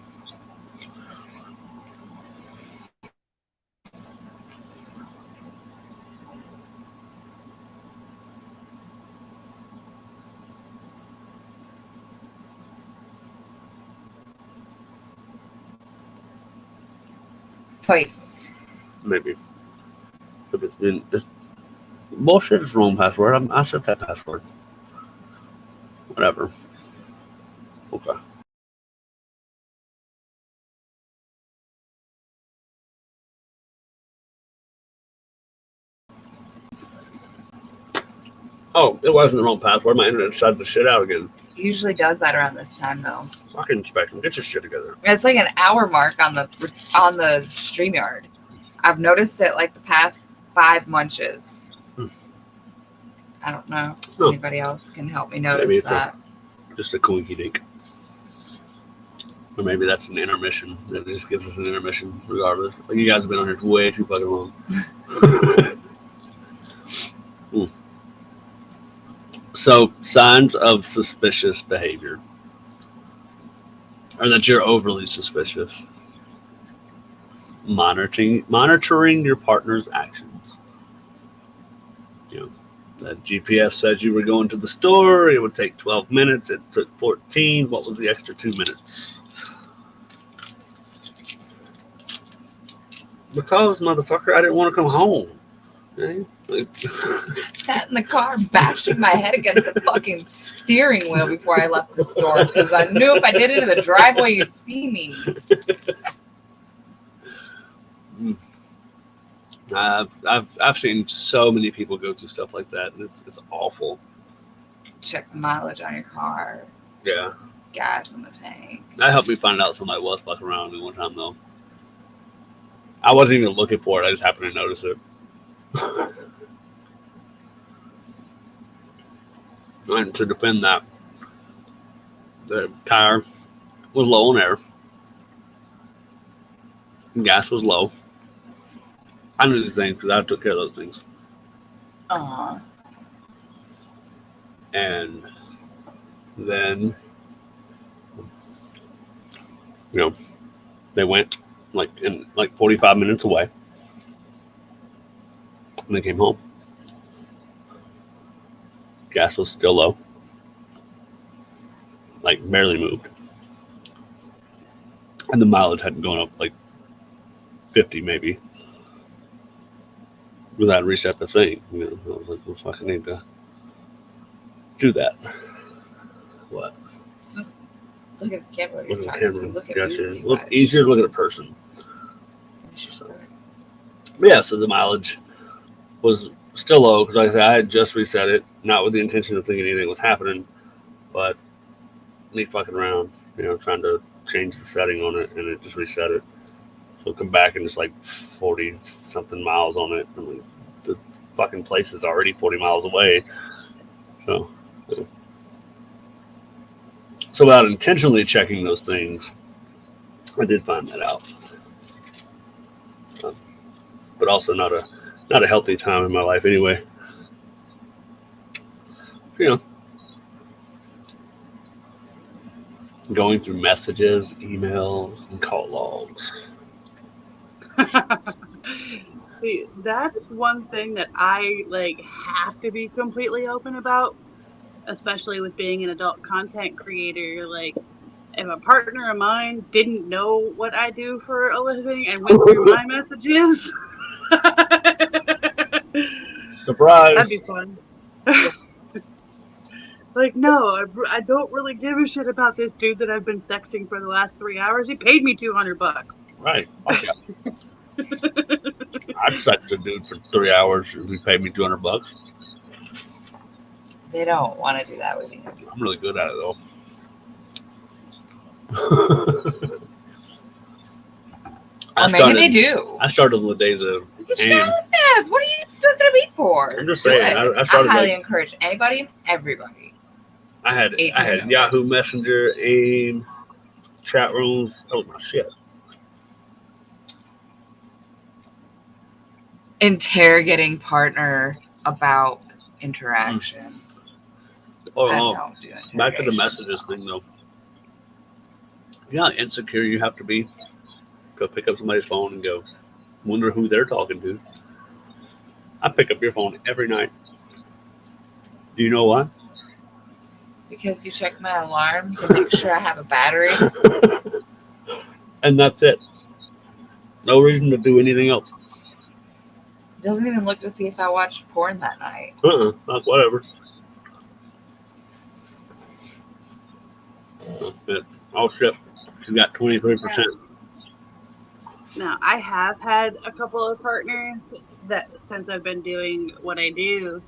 Wait. Maybe. If it's been bullshit, is wrong password. I set that password. Whatever. Okay. Oh, it wasn't the wrong password. My internet decided to shit out again. It usually does that around this time though. Fucking Spectrum, get your shit together. It's like an hour mark on the StreamYard. I've noticed it like the past 5 munches. I don't know if anybody else can help me notice Maybe it's that. Just a coinky dink. Or maybe that's an intermission. It just gives us an intermission regardless. Like, you guys have been on here way too fucking long. So, signs of suspicious behavior. Or that you're overly suspicious. Monitoring your partner's actions. You know, The GPS said you were going to the store. It would take 12 minutes. It took 14. What was the extra 2 minutes? Because, motherfucker, I didn't want to come home. Okay? Sat in the car, bashing my head against the fucking steering wheel before I left the store because I knew if I did it in the driveway, you'd see me. I've seen so many people go through stuff like that, and it's awful. Check the mileage on your car, Yeah, gas in the tank. that helped me find out somebody was fucking around me one time though. I wasn't even looking for it. I just happened to notice it. And to defend that, the tire was low on air. Gas was low. I knew these things because I took care of those things. And then, they went like 45 minutes away. And they came home. Gas was still low. Like barely moved. And the mileage hadn't gone up like 50 maybe. Without reset the thing. I was like, well, fuck, I need to do that. What? Just look at the camera. Look at the camera. Look at Gotcha. me too Well, it's much. easier to look at a person. Finish your story. Yeah, so the mileage was still low because, like I said, I had just reset it, not with the intention of thinking anything was happening, but me fucking around, trying to change the setting on it, and it just reset it. So come back and it's like 40 something miles on it. And the fucking place is already 40 miles away. So without intentionally checking those things, I did find that out. But also not a healthy time in my life anyway. Going through messages, emails, and call logs. See, that's one thing that I have to be completely open about, especially with being an adult content creator. Like, if a partner of mine didn't know what I do for a living and went through my messages, Surprise! that'd be fun. Like, no, I don't really give a shit about this dude that I've been sexting for the last 3 hours. He paid me $200. Right. Okay. I'd sex a dude for 3 hours if he paid me $200. They don't want to do that with you. I'm really good at it though. Or maybe they do. I started in the days of Get your OnlyFans. What are you looking at me for? I'm just saying. I started. I highly encourage anybody and everybody. I had Yahoo Messenger, AIM, chat rooms. That was my shit. Interrogating partner about interactions. I don't do Back to the interrogations. messages thing though. Yeah, insecure you have to be. Go pick up somebody's phone and go wonder who they're talking to. I pick up your phone every night. Do you know why? Because you check my alarms and make sure I have a battery. And that's it. No reason to do anything else. Doesn't even look to see if I watched porn that night. Not whatever. Oh shit. She got 23%. Now, I have had a couple of partners that, since I've been doing what I do,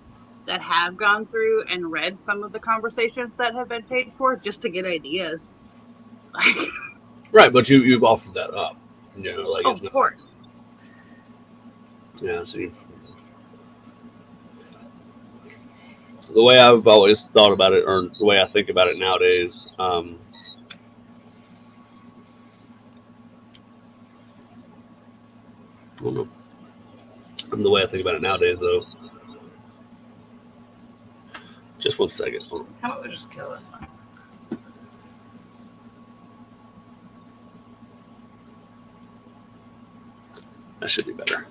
that have gone through and read some of the conversations that have been paid for just to get ideas. Right, but you've offered that up. Of course. Yeah, see. The way I've always thought about it, or the way I think about it nowadays, I don't know. The way I think about it nowadays, though. Just 1 second. Hold on. How about we just kill this one? That should be better.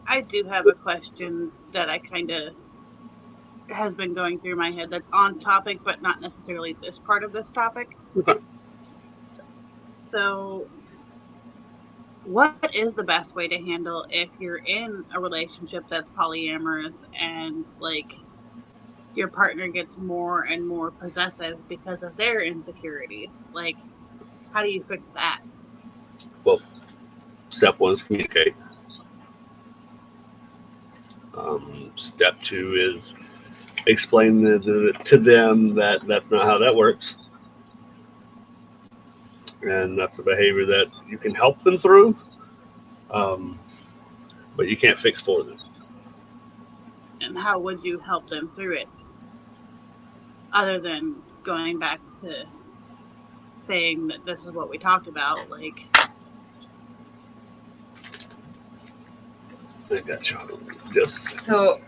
I do have a question that I kind of has been going through my head that's on topic, but not necessarily this part of this topic. Okay. So, what is the best way to handle if you're in a relationship that's polyamorous and like your partner gets more and more possessive because of their insecurities? Like, how do you fix that? Well, step one is communicate. Step two is explain to them that that's not how that works. And that's a behavior that you can help them through, but you can't fix for them. And how would you help them through it? Other than going back to saying that this is what we talked about, like... I got you. Just So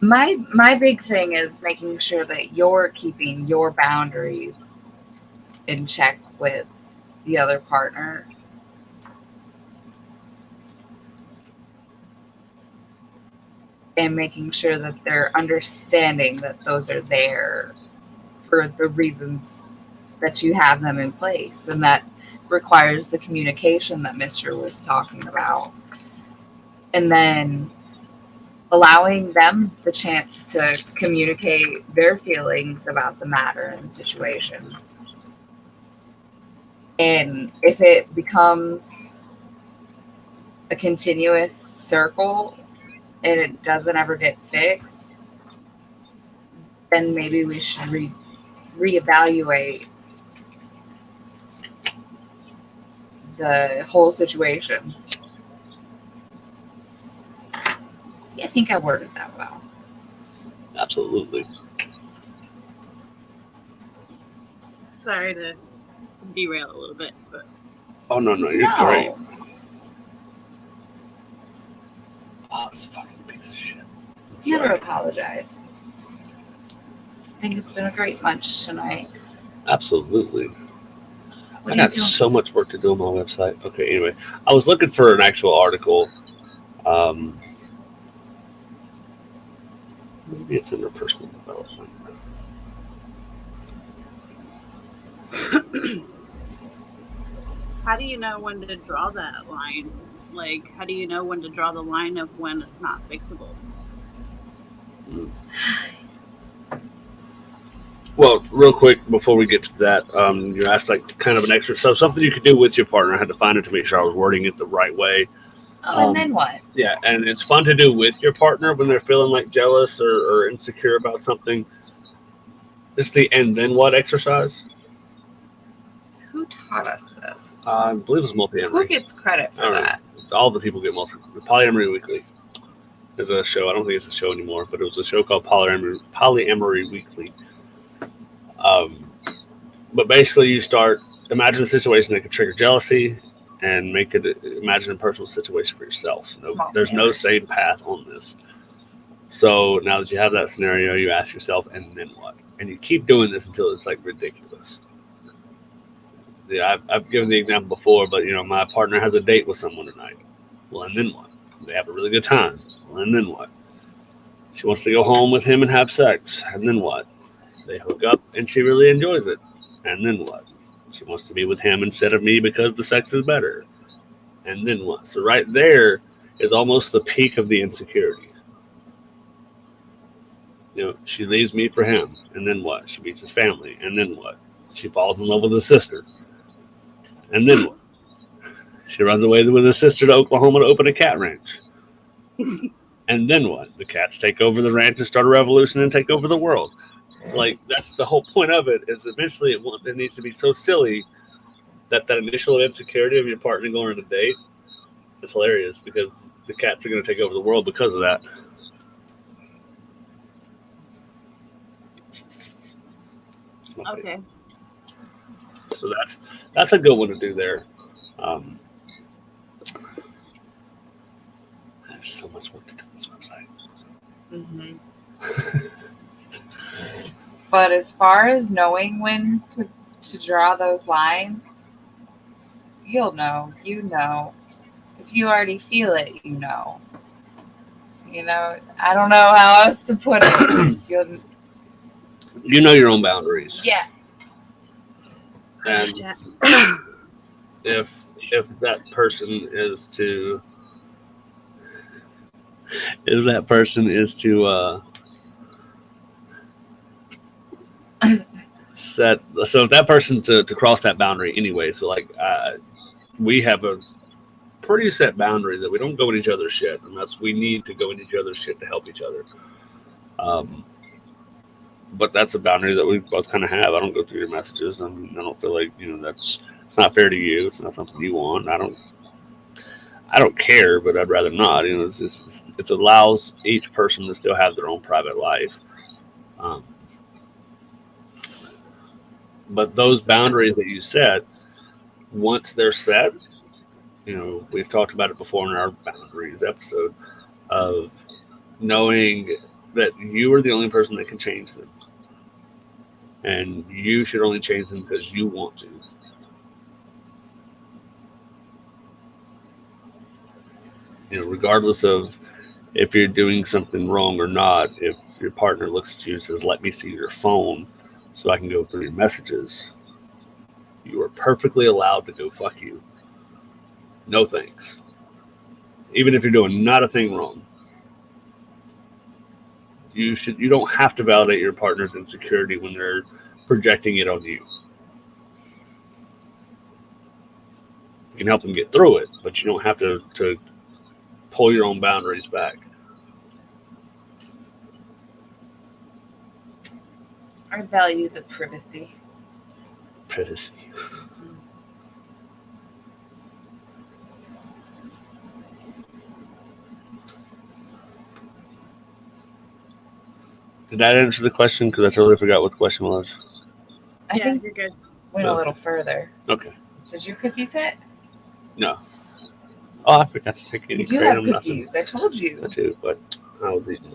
my big thing is making sure that you're keeping your boundaries in check with the other partner. And making sure that they're understanding that those are there for the reasons that you have them in place. And that requires the communication that Mr. was talking about. And then allowing them the chance to communicate their feelings about the matter and the situation. And if it becomes a continuous circle and it doesn't ever get fixed, then maybe we should reevaluate the whole situation. I think I worded that well. absolutely. Sorry to derail a little bit, but... Oh no, you're great. Oh, this fucking piece of shit. Never apologize. I think it's been a great lunch tonight. Absolutely. What I are you got doing? so much work to do on my website. Okay, anyway, I was looking for an actual article. Maybe it's under personal development. How do you know when to draw that line? Like, how do you know when to draw the line of when it's not fixable? Well, real quick before we get to that, you asked like kind of an extra, so something you could do with your partner. I had to find it to make sure I was wording it the right way. Oh, and then what? Yeah, and it's fun to do with your partner when they're feeling like jealous or insecure about something. It's the and then what exercise. Who taught us this? I believe it's Who multi-amory. gets credit I for don't that? know. All the people get Polyamory Weekly is a show. I don't think it's a show anymore, but it was a show called Polyamory Weekly. But basically, you start imagine a situation that could trigger jealousy, and make it imagine a personal situation for yourself. There's no same path on this. So now that you have that scenario, you ask yourself, and then what? And you keep doing this until it's like ridiculous. Yeah, I've given the example before, but my partner has a date with someone tonight. Well, and then what? They have a really good time. Well, and then what? She wants to go home with him and have sex. And then what? They hook up and she really enjoys it. And then what? She wants to be with him instead of me because the sex is better. And then what? So right there is almost the peak of the insecurity. She leaves me for him. And then what? She meets his family. And then what? She falls in love with his sister. And then what? She runs away with his sister to Oklahoma to open a cat ranch. And then what? The cats take over the ranch and start a revolution and take over the world. Like, that's the whole point of it, is eventually it needs to be so silly that initial insecurity of your partner going on a date is hilarious, because the cats are going to take over the world because of that. Okay. So that's a good one to do there. There's so much work to do on this website. Mm-hmm. But as far as knowing when to draw those lines, you'll know. If you already feel it, you know. You know, I don't know how else to put it. You know your own boundaries. Yeah. And if that person is to set, so if that person to cross that boundary anyway, so like we have a pretty set boundary that we don't go in each other's shit unless we need to go in each other's shit to help each other. But that's a boundary that we both kind of have. I don't go through your messages, and I don't feel like, you know, it's not fair to you. It's not something you want. I don't care, but I'd rather not. You know, it's just, it allows each person to still have their own private life. But those boundaries that you set, once they're set, you know, we've talked about it before in our boundaries episode of knowing that you are the only person that can change them. And you should only change them because you want to. You know, regardless of if you're doing something wrong or not, if your partner looks at you and says, "Let me see your phone so I can go through your messages," you are perfectly allowed to go fuck you. No thanks. Even if you're doing not a thing wrong. You don't have to validate your partner's insecurity when they're projecting it on you. You can help them get through it, but you don't have to pull your own boundaries back. I value the privacy. Privacy. Did that answer the question? Because I totally forgot what the question was. I think you're good. went a little further. Okay. Did your cookies hit? No. Oh, I forgot to take any You do credit. have cookies. I told you. I do, but I was eating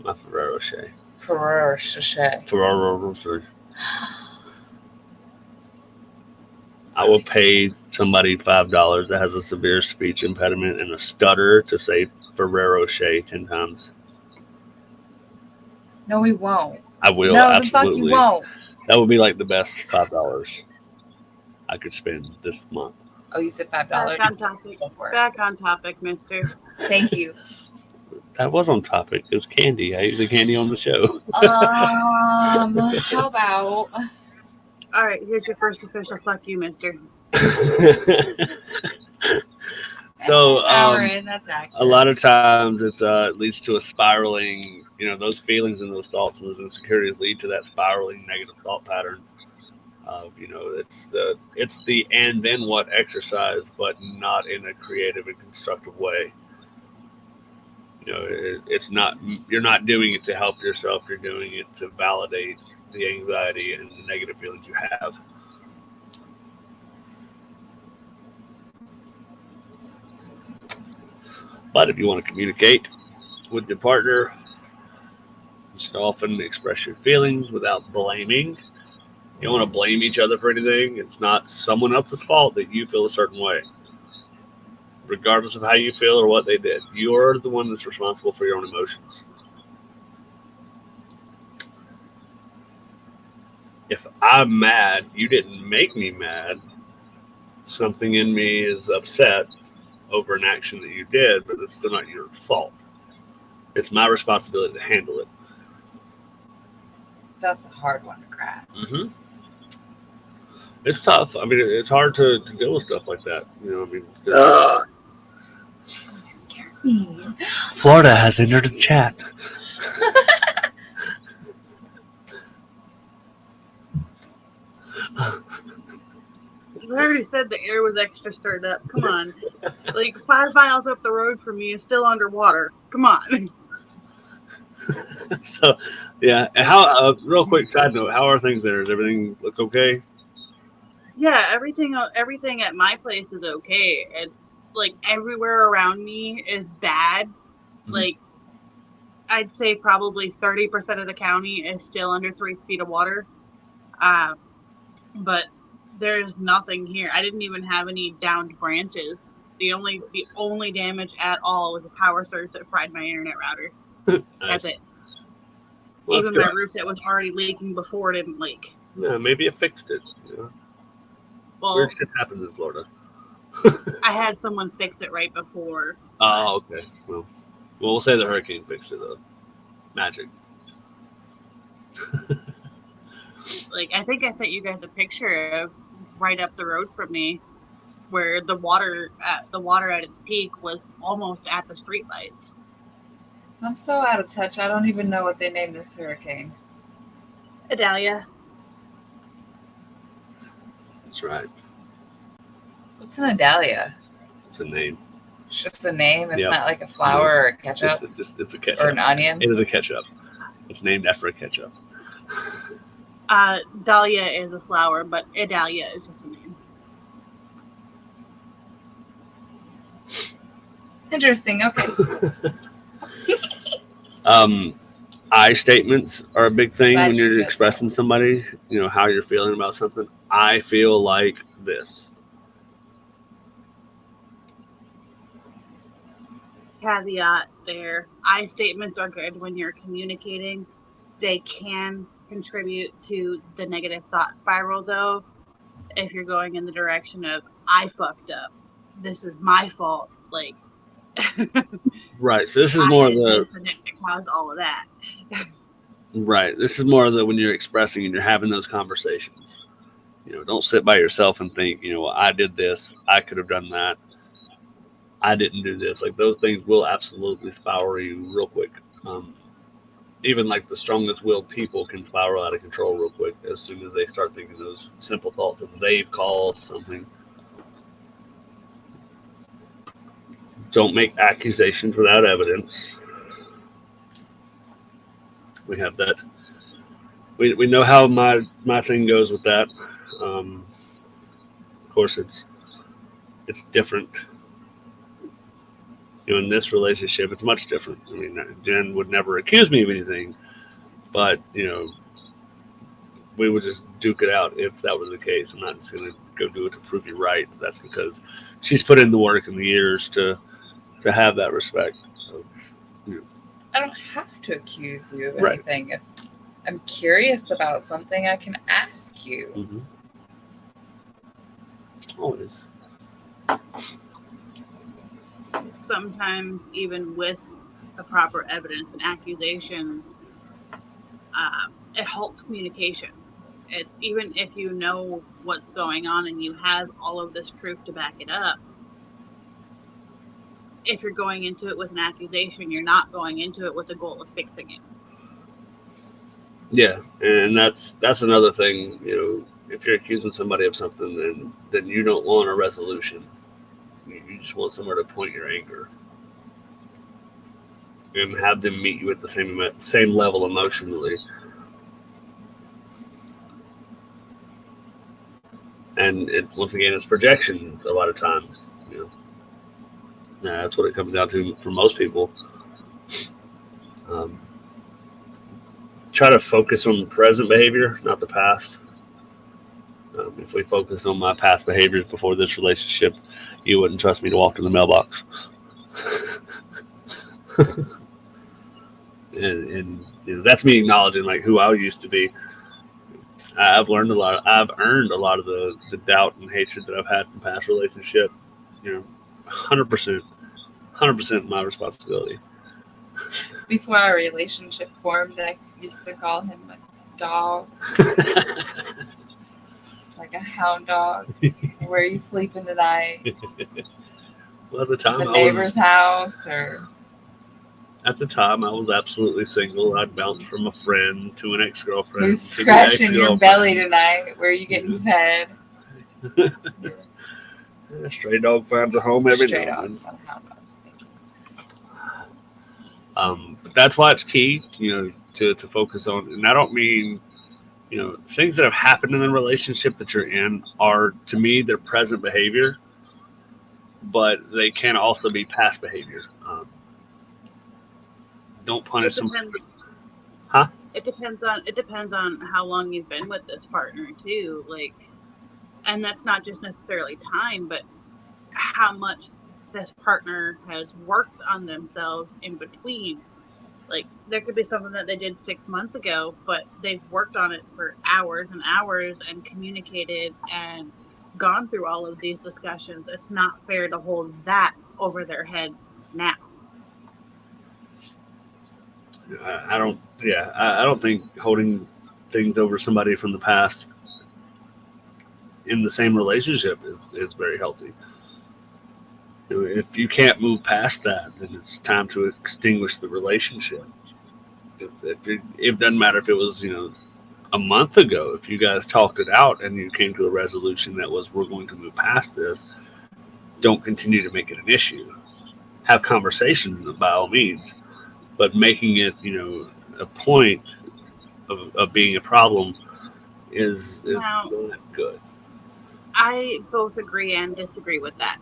my Ferrero Rocher. Ferrero Rocher. Ferrero Rocher. I will pay somebody $5 that has a severe speech impediment and a stutter to say Ferrero Rocher 10 times. No, we won't. I will, no, absolutely. The fuck you won't. That would be like the best $5 I could spend this month. Oh, you said $5. Back on topic. Back on topic, mister. Thank you. That was on topic. It was candy. I ate the candy on the show. How about... All right, here's your first official fuck you, mister. So, that's a lot of times it leads to a spiraling, you know, those feelings and those thoughts and those insecurities lead to that spiraling negative thought pattern. You know, it's the and then what exercise, but not in a creative and constructive way. You know, it's not, you're not doing it to help yourself. You're doing it to validate the anxiety and the negative feelings you have. But if you want to communicate with your partner, you should often express your feelings without blaming. You don't want to blame each other for anything. It's not someone else's fault that you feel a certain way. Regardless of how you feel or what they did, you're the one that's responsible for your own emotions. If I'm mad, you didn't make me mad. Something in me is upset over an action that you did, but it's still not your fault. It's my responsibility to handle it. That's a hard one to grasp. Mm-hmm. It's tough. I mean, it's hard to deal with stuff like that. You know, I mean, Jesus, you scared me. Florida has entered the chat. I already said the air was extra stirred up. Come on. Like 5 miles up the road from me is still underwater. Come on. So, yeah. And how? Real quick side note: how are things there? Does everything look okay? Yeah, everything at my place is okay. It's like everywhere around me is bad. Mm-hmm. Like I'd say probably 30% of the county is still under 3 feet of water. But there's nothing here. I didn't even have any downed branches. The only damage at all was a power surge that fried my internet router. That's it. Well, Even my roof that was already leaking before didn't leak. Yeah, maybe it fixed it. You know? Well, weird shit happens in Florida. I had someone fix it right before. Oh, okay. Well, we'll say the hurricane fixed it though. Magic. Like, I think I sent you guys a picture of right up the road from me, where the water at its peak was almost at the streetlights. I'm so out of touch. I don't even know what they named this hurricane. Idalia. That's right. What's an Idalia? It's a name. It's just a name. It's Yep. not like a flower or a ketchup It's a ketchup. or an onion. It is a ketchup. It's named after a ketchup. Dahlia is a flower, but Idalia is just a name. Interesting. Okay. I statements are a big thing Glad when you you're feel expressing somebody, you know, how you're feeling about something. I feel like this. Caveat there. I statements are good when you're communicating. They can contribute to the negative thought spiral, though, if you're going in the direction of, I fucked up. This is my fault. Like, Right. So this is more of the and it caused all of that. right. This is more of the when you're expressing and you're having those conversations. You know, don't sit by yourself and think, you know, well, I did this, I could have done that. I didn't do this. Like those things will absolutely spiral you real quick. Even like the strongest willed people can spiral out of control real quick as soon as they start thinking those simple thoughts of they've caused something. Don't make accusations without evidence. We have that. We know how my thing goes with that. Of course, it's different. You know, in this relationship, it's much different. I mean, Jen would never accuse me of anything, but you know, we would just duke it out if that was the case. I'm not just going to go do it to prove you right. That's because she's put in the work and the years to have that respect. So, you know. I don't have to accuse you of Right. anything. If I'm curious about something, I can ask you. Mm-hmm. Always. Sometimes, even with the proper evidence and accusation, it halts communication. Even if you know what's going on and you have all of this proof to back it up, if you're going into it with an accusation, you're not going into it with the goal of fixing it. Yeah, and that's another thing. You know, if you're accusing somebody of something, then you don't want a resolution. You just want somewhere to point your anger and have them meet you at the same level emotionally. And once again, it's projection a lot of times. You know, that's what it comes down to for most people. Try to focus on the present behavior, not the past. If we focus on my past behaviors before this relationship, you wouldn't trust me to walk to the mailbox. and you know, that's me acknowledging like who I used to be. I've learned a lot. I've earned a lot of the doubt and hatred that I've had from past relationship. You know, 100% my responsibility. Before our relationship formed, I used to call him a dog, like a hound dog. Where are you sleeping tonight? Well, at the time, The neighbor's house, or at the time, I was absolutely single. I'd bounce from a friend to an ex-girlfriend. who's to the scratching your ex-girlfriend. belly tonight? Where are you getting fed? A stray dog finds a home every Straight now up, and then. not a hound dog. But that's why it's key, you know, to focus on. And I don't mean, you know, things that have happened in the relationship that you're in are, to me, they're present behavior, but they can also be past behavior. Don't punish them. Huh? It depends on how long you've been with this partner too. Like, and that's not just necessarily time, but how much this partner has worked on themselves in between. Like, there could be something that they did 6 months ago, but they've worked on it for hours and hours and communicated and gone through all of these discussions. It's not fair to hold that over their head now. I don't think holding things over somebody from the past in the same relationship is very healthy. If you can't move past that, then it's time to extinguish the relationship. It doesn't matter if it was, a month ago. If you guys talked it out and you came to a resolution that was, we're going to move past this, don't continue to make it an issue. Have conversations by all means, but making it, a point of being a problem is Now, not good. I both agree and disagree with that.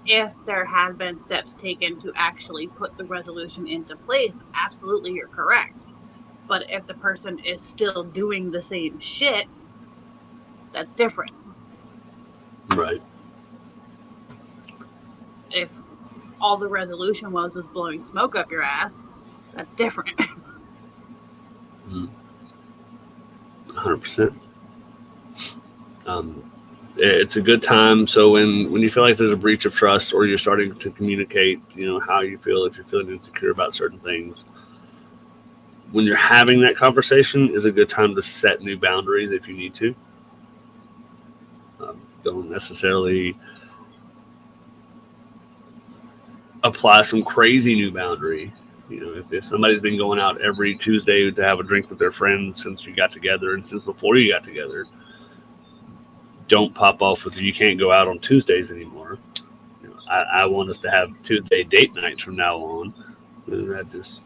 If there had been steps taken to actually put the resolution into place, absolutely, you're correct. But if the person is still doing the same shit, that's different. Right. If all the resolution was blowing smoke up your ass, that's different. 100%. It's a good time. So when you feel like there's a breach of trust, or you're starting to communicate, how you feel, if you're feeling insecure about certain things, when you're having that conversation is a good time to set new boundaries if you need to. Don't necessarily apply some crazy new boundary. If somebody's been going out every Tuesday to have a drink with their friends since you got together and since before you got together, don't pop off with, you can't go out on Tuesdays anymore. I want us to have Tuesday date nights from now on. That just...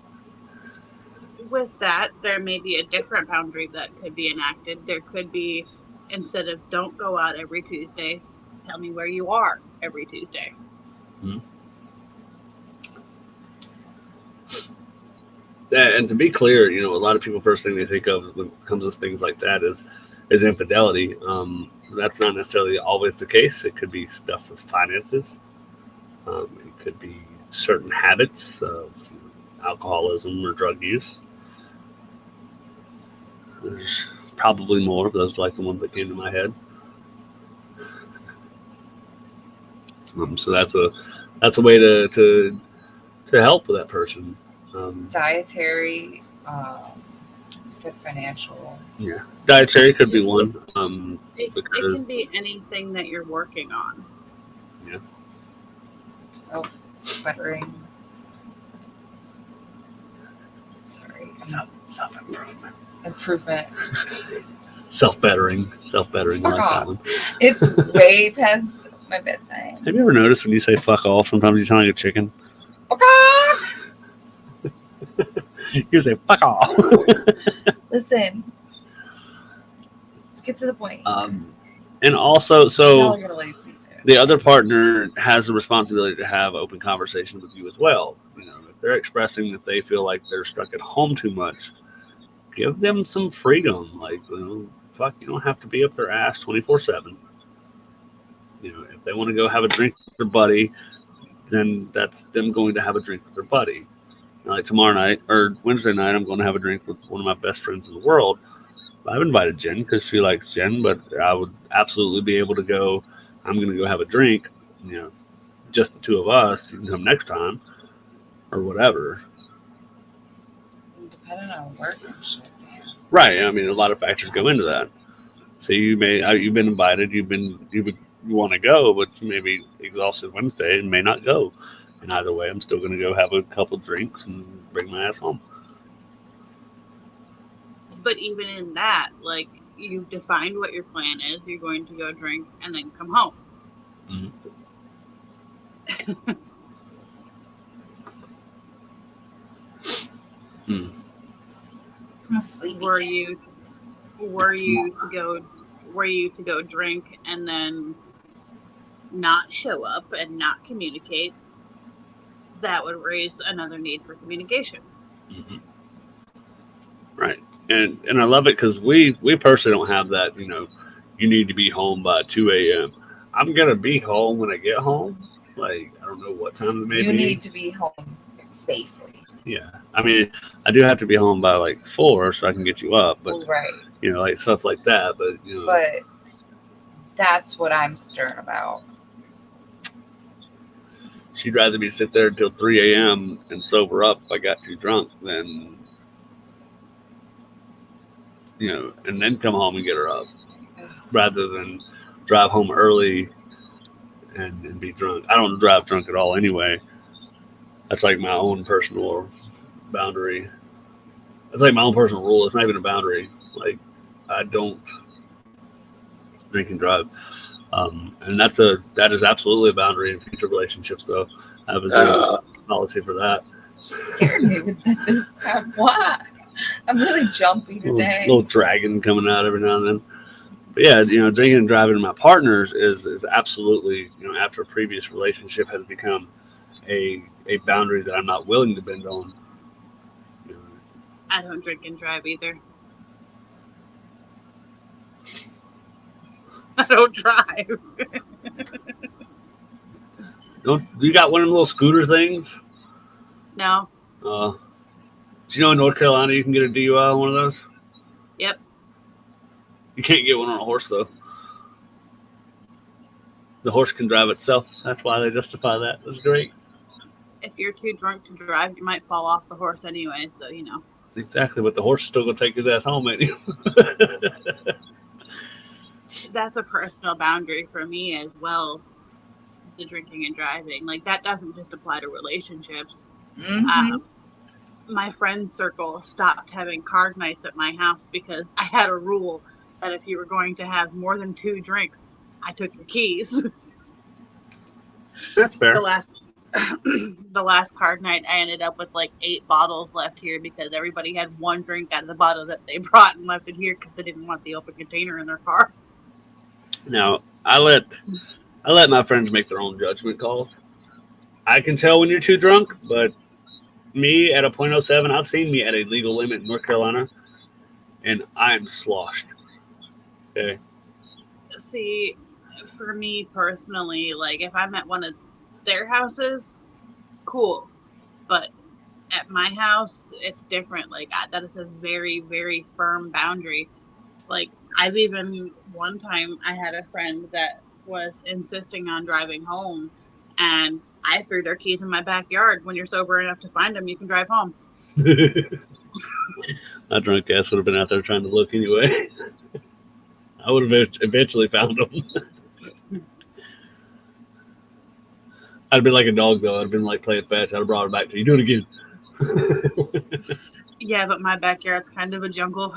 With that, there may be a different boundary that could be enacted. There could be, instead of don't go out every Tuesday, tell me where you are every Tuesday. Mm-hmm. And to be clear, a lot of people, first thing they think of when it comes to things like that is infidelity. That's not necessarily always the case. It could be stuff with finances. It could be certain habits of alcoholism or drug use. There's probably more of those, like the ones that came to my head. So that's a way to help with that person. Dietary, you said financial. Yeah, dietary could be one. It can be anything that you're working on. Yeah. Self-bettering. Sorry. Self-improvement. Improvement. Self-bettering. I like that one. It's way past my bedtime. Have you ever noticed when you say fuck off, sometimes you sound like a chicken? Fuck off! You say fuck off. Listen. Let's get to the point. And also, Y'all are gonna lose me soon. The other partner has the responsibility to have open conversation with you as well. If they're expressing that they feel like they're stuck at home too much, give them some freedom. Like, fuck, you don't have to be up their ass 24/7. If they want to go have a drink with their buddy, then that's them going to have a drink with their buddy. Like tomorrow night or Wednesday night, I'm going to have a drink with one of my best friends in the world. I've invited Jen because she likes Jen, but I would absolutely be able to go. I'm going to go have a drink, just the two of us. You can come next time or whatever. Depending on work and shit, man. Right. I mean, a lot of factors go into that. So you've been invited, you want to go, but you may be exhausted Wednesday and may not go. And either way, I'm still going to go have a couple drinks and bring my ass home. But even in that, like, you've defined what your plan is. You're going to go drink and then come home. Mm-hmm. I'm sleepy. Were you to go drink and then not show up and not communicate? That would raise another need for communication. Mm-hmm. Right. And I love it because we personally don't have that, you need to be home by 2 a.m. I'm going to be home when I get home. Like, I don't know what time it may You be. need to be home safely. Yeah. I mean, I do have to be home by like 4 so I can get you up, but Well, right. you know, like stuff like that. But you know, But that's what I'm stern about. she'd rather me sit there until 3 a.m. and sober up if I got too drunk than, you know, and then come home and get her up rather than drive home early and be drunk. I don't drive drunk at all anyway. That's like my own personal boundary. It's like my own personal rule. It's not even a boundary. Like, I don't drink and drive. And that is absolutely a boundary in future relationships, though. I have a zero policy for that. Scared me with that this time. Why? I'm really jumpy today. Little dragon coming out every now and then. But yeah, you know, drinking and driving my partners is absolutely, you know, after a previous relationship has become a boundary that I'm not willing to bend on. You know, I don't drink and drive either. I don't drive. you got one of them little scooter things? No. Do you know in North Carolina you can get a DUI on one of those? Yep. You can't get one on a horse, though. The horse can drive itself. That's why they justify that. That's great. If you're too drunk to drive, you might fall off the horse anyway, so you know. Exactly, but the horse is still going to take his ass home, ain't he? That's a personal boundary for me as well. The drinking and driving, like that doesn't just apply to relationships. Mhm. My friend circle stopped having card nights at my house because I had a rule that if you were going to have more than 2 drinks, I took your keys. That's fair. The last card night, I ended up with like 8 bottles left here because everybody had 1 drink out of the bottle that they brought and left it here because they didn't want the open container in their car. Now, I let my friends make their own judgment calls. I can tell when you're too drunk, but me at a .07, I've seen me at a legal limit in North Carolina, and I'm sloshed. Okay. See, for me personally, like if I'm at one of their houses, cool. But at my house, it's different. Like that is a very, very firm boundary. Like I've even one time I had a friend that was insisting on driving home, and I threw their keys in my backyard. When you're sober enough to find them, you can drive home. My drunk ass would have been out there trying to look anyway. I would have eventually found them. I'd have been like a dog, though. I'd have been like playing fast. I'd have brought her back to you. Do it again. Yeah, but my backyard's kind of a jungle.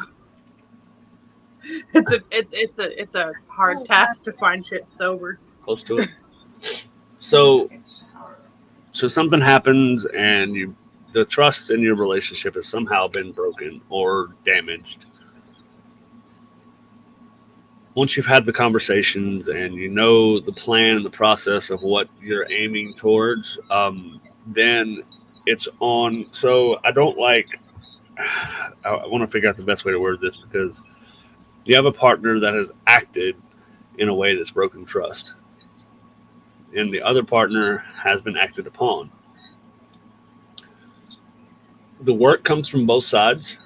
It's a hard task to find shit sober. Close to it. So something happens, and the trust in your relationship has somehow been broken or damaged. Once you've had the conversations and you know the plan and the process of what you're aiming towards, then it's on. So I want to figure out the best way to word this, because you have a partner that has acted in a way that's broken trust, and the other partner has been acted upon. The work comes from both sides,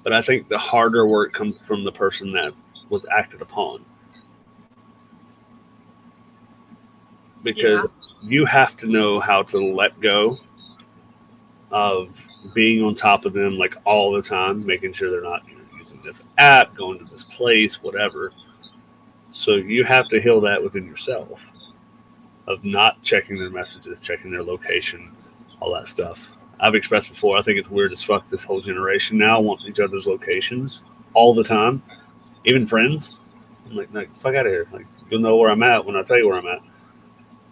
but I think the harder work comes from the person that was acted upon. Because you have to know how to let go of being on top of them like all the time, making sure they're not using this app, going to this place, whatever. So you have to heal that within yourself, of not checking their messages, checking their location, all that stuff. I've expressed before, I think it's weird as fuck this whole generation now wants each other's locations all the time, even friends. I'm like fuck out of here. Like, you'll know where I'm at when I tell you where I'm at.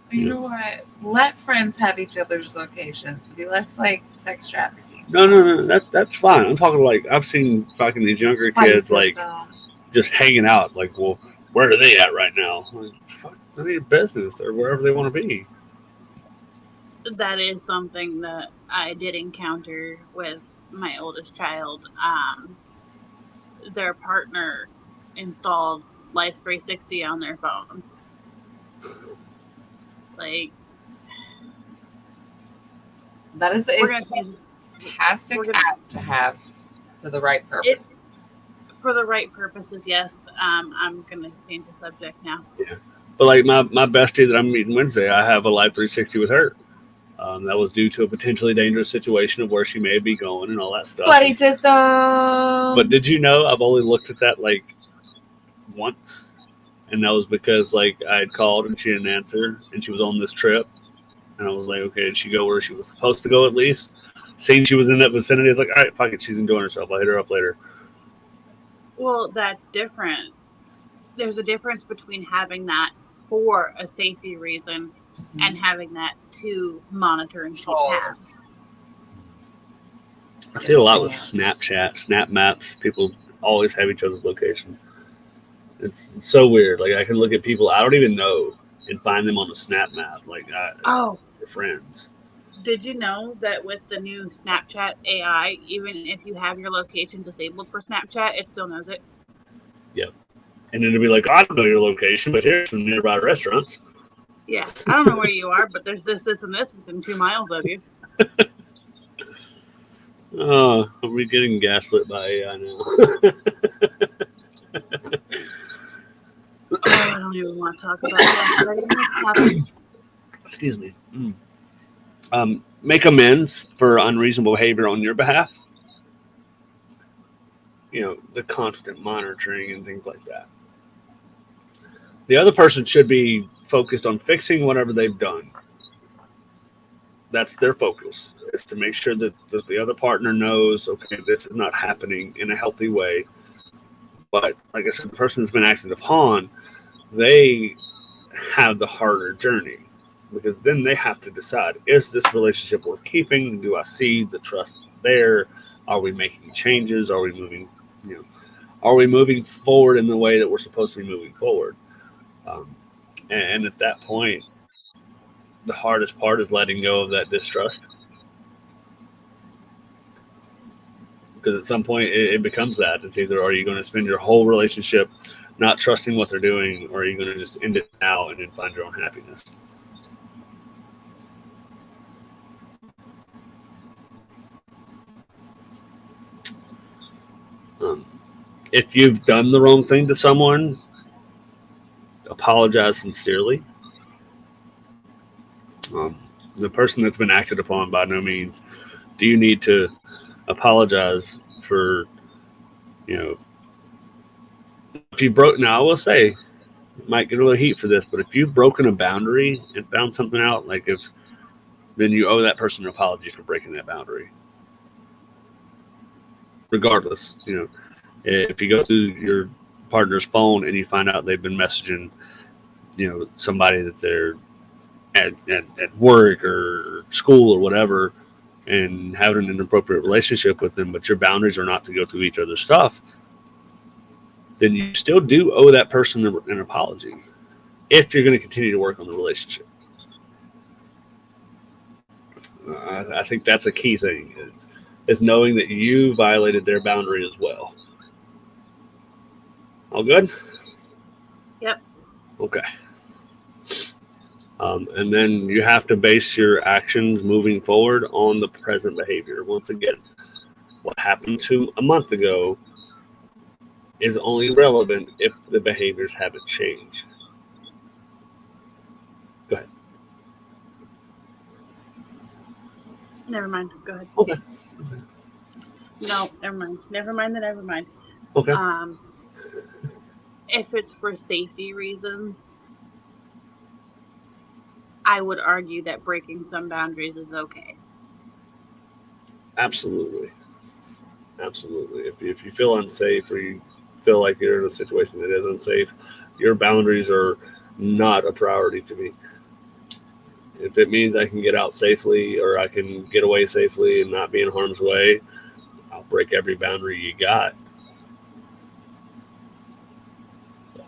You know what? Let friends have each other's locations. Be less like sex trafficking. No. That's fine. I'm talking like I've seen fucking these younger kids like just hanging out. Like, well, where are they at right now? Like, fuck, it's none of your business. They're wherever they want to be. That is something that I did encounter with my oldest child. Their partner installed Life 360 on their phone. Like, That is we're a gonna change fantastic we're gonna- app to have for the right purposes. for the right purposes. Yes. I'm gonna change the subject now. But like my bestie that I'm meeting Wednesday, I have a live 360 with her. That was due to a potentially dangerous situation of where she may be going and all that stuff. Buddy system. But did you know I've only looked at that like once, and that was because like I had called and she didn't answer, and she was on this trip, and I was like, okay, did she go where she was supposed to go at least? Seeing she was in that vicinity, I was like, all right, fuck it, she's enjoying herself. I'll hit her up later. Well, that's different. There's a difference between having that for a safety reason and having that to monitor and keep tabs. I see it a lot with Snapchat, Snap Maps. People always have each other's location. It's so weird. Like I can look at people I don't even know and find them on the Snap Map. Like they're friends. Did you know that with the new Snapchat AI, even if you have your location disabled for Snapchat, it still knows it? Yep. And then it'll be like, I don't know your location, but here's some nearby restaurants. Yeah, I don't know where you are, but there's this, and this within 2 miles of you. Oh, are we getting gaslit by AI now? I don't even want to talk about that. Excuse me. Make amends for unreasonable behavior on your behalf. You know, the constant monitoring and things like that. The other person should be focused on fixing whatever they've done. That's their focus, is to make sure that the other partner knows, okay, this is not happening in a healthy way. But like I said, the person that's been acted upon, they have the harder journey, because then they have to decide, is this relationship worth keeping? Do I see the trust there? Are we making changes? Are we moving, are we moving forward in the way that we're supposed to be moving forward? And at that point, the hardest part is letting go of that distrust. Because at some point it becomes that. It's either, are you going to spend your whole relationship not trusting what they're doing, or are you going to just end it now and then find your own happiness? If you've done the wrong thing to someone, apologize sincerely. The person that's been acted upon, by no means do you need to apologize for, if you broke. Now I will say, you might get a little heat for this, but if you've broken a boundary and found something out, then you owe that person an apology for breaking that boundary. Regardless, if you go through your partner's phone and you find out they've been messaging, somebody that they're at work or school or whatever, and having an inappropriate relationship with them, but your boundaries are not to go through each other's stuff, then you still do owe that person an apology if you're going to continue to work on the relationship. I think that's a key thing, is knowing that you violated their boundary as well. All good? Yep. Okay. And then you have to base your actions moving forward on the present behavior. Once again, what happened to a month ago is only relevant if the behaviors haven't changed. Go ahead. Never mind. Go ahead. Okay. No, never mind. Never mind. Okay. If it's for safety reasons, I would argue that breaking some boundaries is okay. Absolutely. If you feel unsafe, or you feel like you're in a situation that is unsafe, your boundaries are not a priority to me. If it means I can get out safely, or I can get away safely and not be in harm's way, I'll break every boundary you got.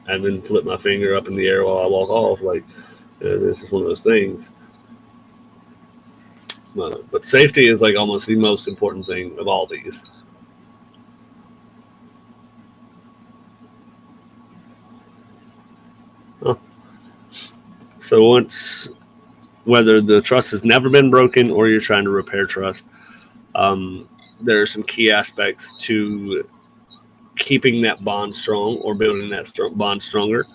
And then flip my finger up in the air while I walk off. This is one of those things. But safety is almost the most important thing of all these. So once whether the trust has never been broken or you're trying to repair trust, there are some key aspects to keeping that bond strong or building that bond stronger.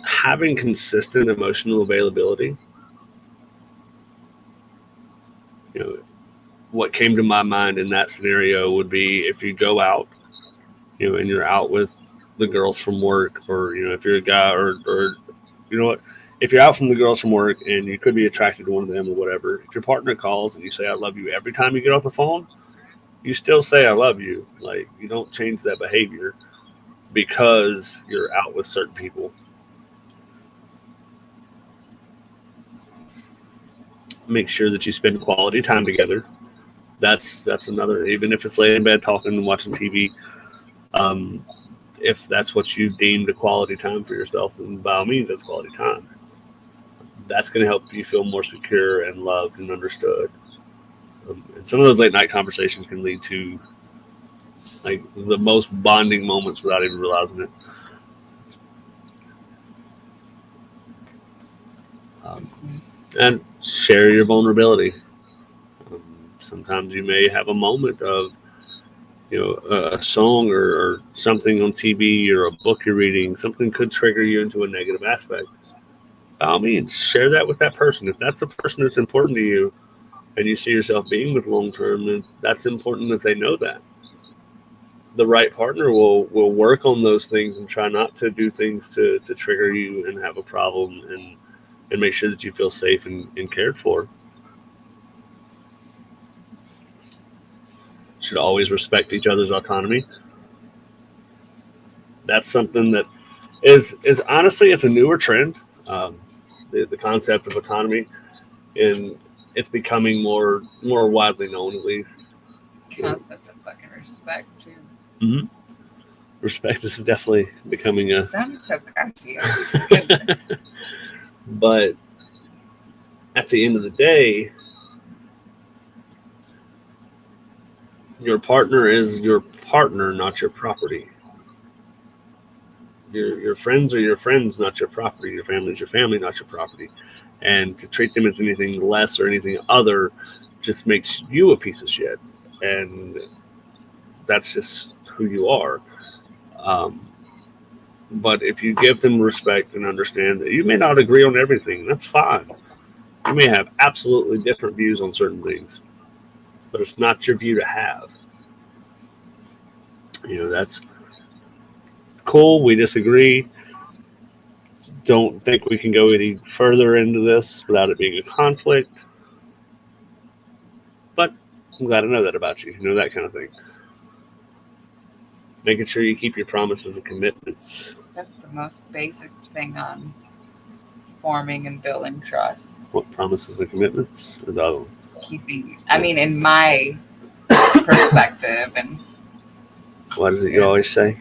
Having consistent emotional availability. You know, what came to my mind in that scenario would be if you go out, you know, and you're out with the girls from work, or, you know, if you're a guy, or you know what, if you're out from the girls from work and you could be attracted to one of them or whatever, if your partner calls and you say, I love you every time you get off the phone, you still say, I love you. Like, you don't change that behavior because you're out with certain people. Make sure that you spend quality time together. That's another, even if it's laying in bed talking and watching TV, if that's what you deemed a quality time for yourself, then by all means, that's quality time. That's going to help you feel more secure and loved and understood. And some of those late night conversations can lead to like the most bonding moments without even realizing it. And share your vulnerability. Sometimes you may have a moment of, you know, a song or something on TV or a book you're reading. Something could trigger you into a negative aspect. By all means, share that with that person. If that's a person that's important to you and you see yourself being with long term, then that's important that they know that. The right partner will work on those things and try not to do things to trigger you and have a problem, and make sure that you feel safe and cared for. Should always respect each other's autonomy. That's something that is honestly, it's a newer trend. The concept of autonomy, and it's becoming more widely known, at least. Concept of fucking respect too. Mm-hmm. Respect is definitely becoming a. Sounded so crunchy. Oh, goodness. But at the end of the day, your partner is your partner, not your property. Your friends are your friends, not your property. Your family is your family, not your property. And to treat them as anything less or anything other just makes you a piece of shit. And that's just who you are. But if you give them respect and understand that you may not agree on everything, that's fine. You may have absolutely different views on certain things, but it's not your view to have. You know, that's cool. We disagree. Don't think we can go any further into this without it being a conflict. But I'm glad to know that about you. You know, that kind of thing. Making sure you keep your promises and commitments. That's the most basic thing on forming and building trust. What, promises and commitments? Or the other one? Keeping, I mean, in my perspective, and What is it you always say?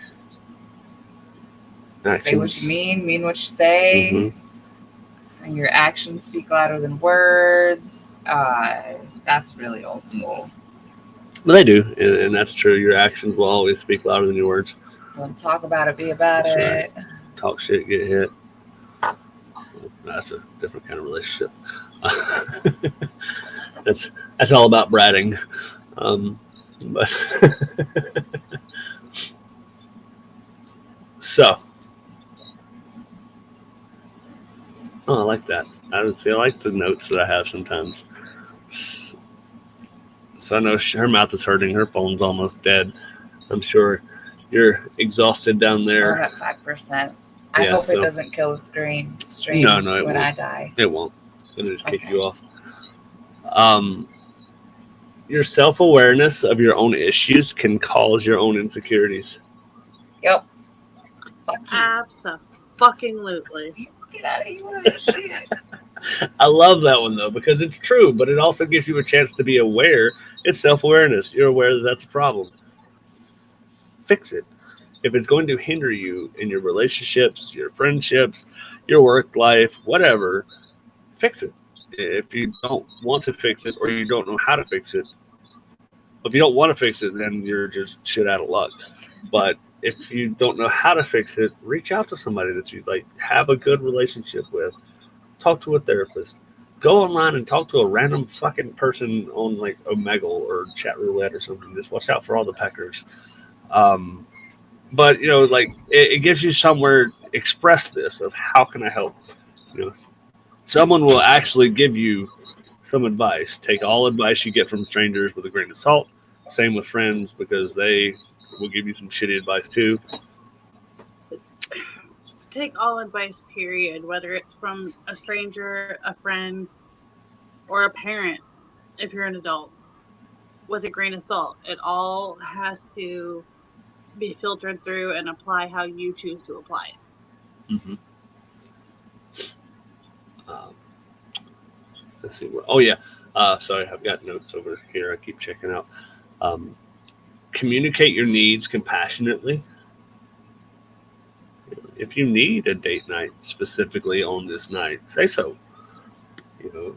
say what you mean what you say. Mm-hmm. And your actions speak louder than words. That's really old school. Well, they do, and that's true. Your actions will always speak louder than your words. Don't talk about it, be about That's it. right. Talk shit, get hit. That's a different kind of relationship. That's all about bratting. But so, I like that. I like the notes that I have sometimes. So I know her mouth is hurting. Her phone's almost dead. I'm sure you're exhausted down there. We're at 5%. I hope it doesn't kill the stream No, it when won't. I die. It won't. It's going to just kick you off. Your self-awareness of your own issues can cause your own insecurities. Yep. Fuck you. Absolutely. Get out of here, shit. I love that one, though, because it's true, but it also gives you a chance to be aware. It's self-awareness. You're aware that that's a problem. Fix it. If it's going to hinder you in your relationships, your friendships, your work life, whatever, fix it. If you don't want to fix it or you don't know how to fix it, if you don't want to fix it, then you're just shit out of luck. But if you don't know how to fix it, reach out to somebody that you like, have a good relationship with. Talk to a therapist. go online and talk to a random fucking person on like Omegle or chat roulette or something. Just watch out for all the peckers. Um, but you know, like it gives you somewhere to express this of how can I help. You know, someone will actually give you some advice. Take all advice you get from strangers with a grain of salt. Same with friends because they will give you some shitty advice too. Take all advice, period, whether it's from a stranger, a friend, or a parent, if you're an adult, with a grain of salt. It all has to be filtered through and apply how you choose to apply it. Mm-hmm. Let's see. Oh yeah. Sorry, I've got notes over here. I keep checking out. Communicate your needs compassionately. If you need a date night specifically on this night, say so. You know,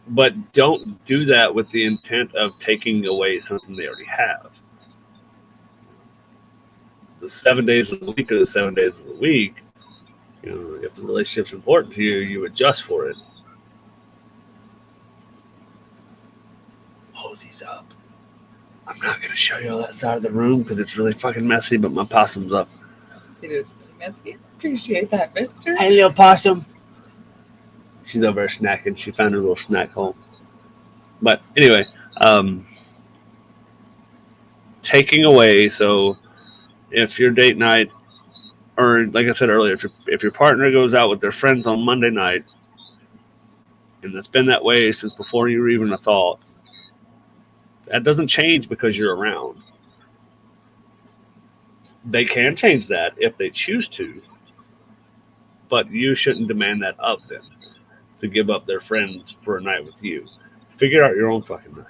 but don't do that with the intent of taking away something they already have. The 7 days of the week are the 7 days of the week. You know, if the relationship's important to you, you adjust for it. Hold these up. I'm not going to show you all that side of the room because it's really fucking messy, but my possum's up. It is really messy. Appreciate that, mister. Hey, little possum. She's over there snacking. She found her little snack hole. But anyway, taking away. So if your date night, or like I said earlier, if your partner goes out with their friends on Monday night, and it's been that way since before you were even a thought, that doesn't change because you're around. They can change that if they choose to, but you shouldn't demand that of them to give up their friends for a night with you. Figure out your own fucking night.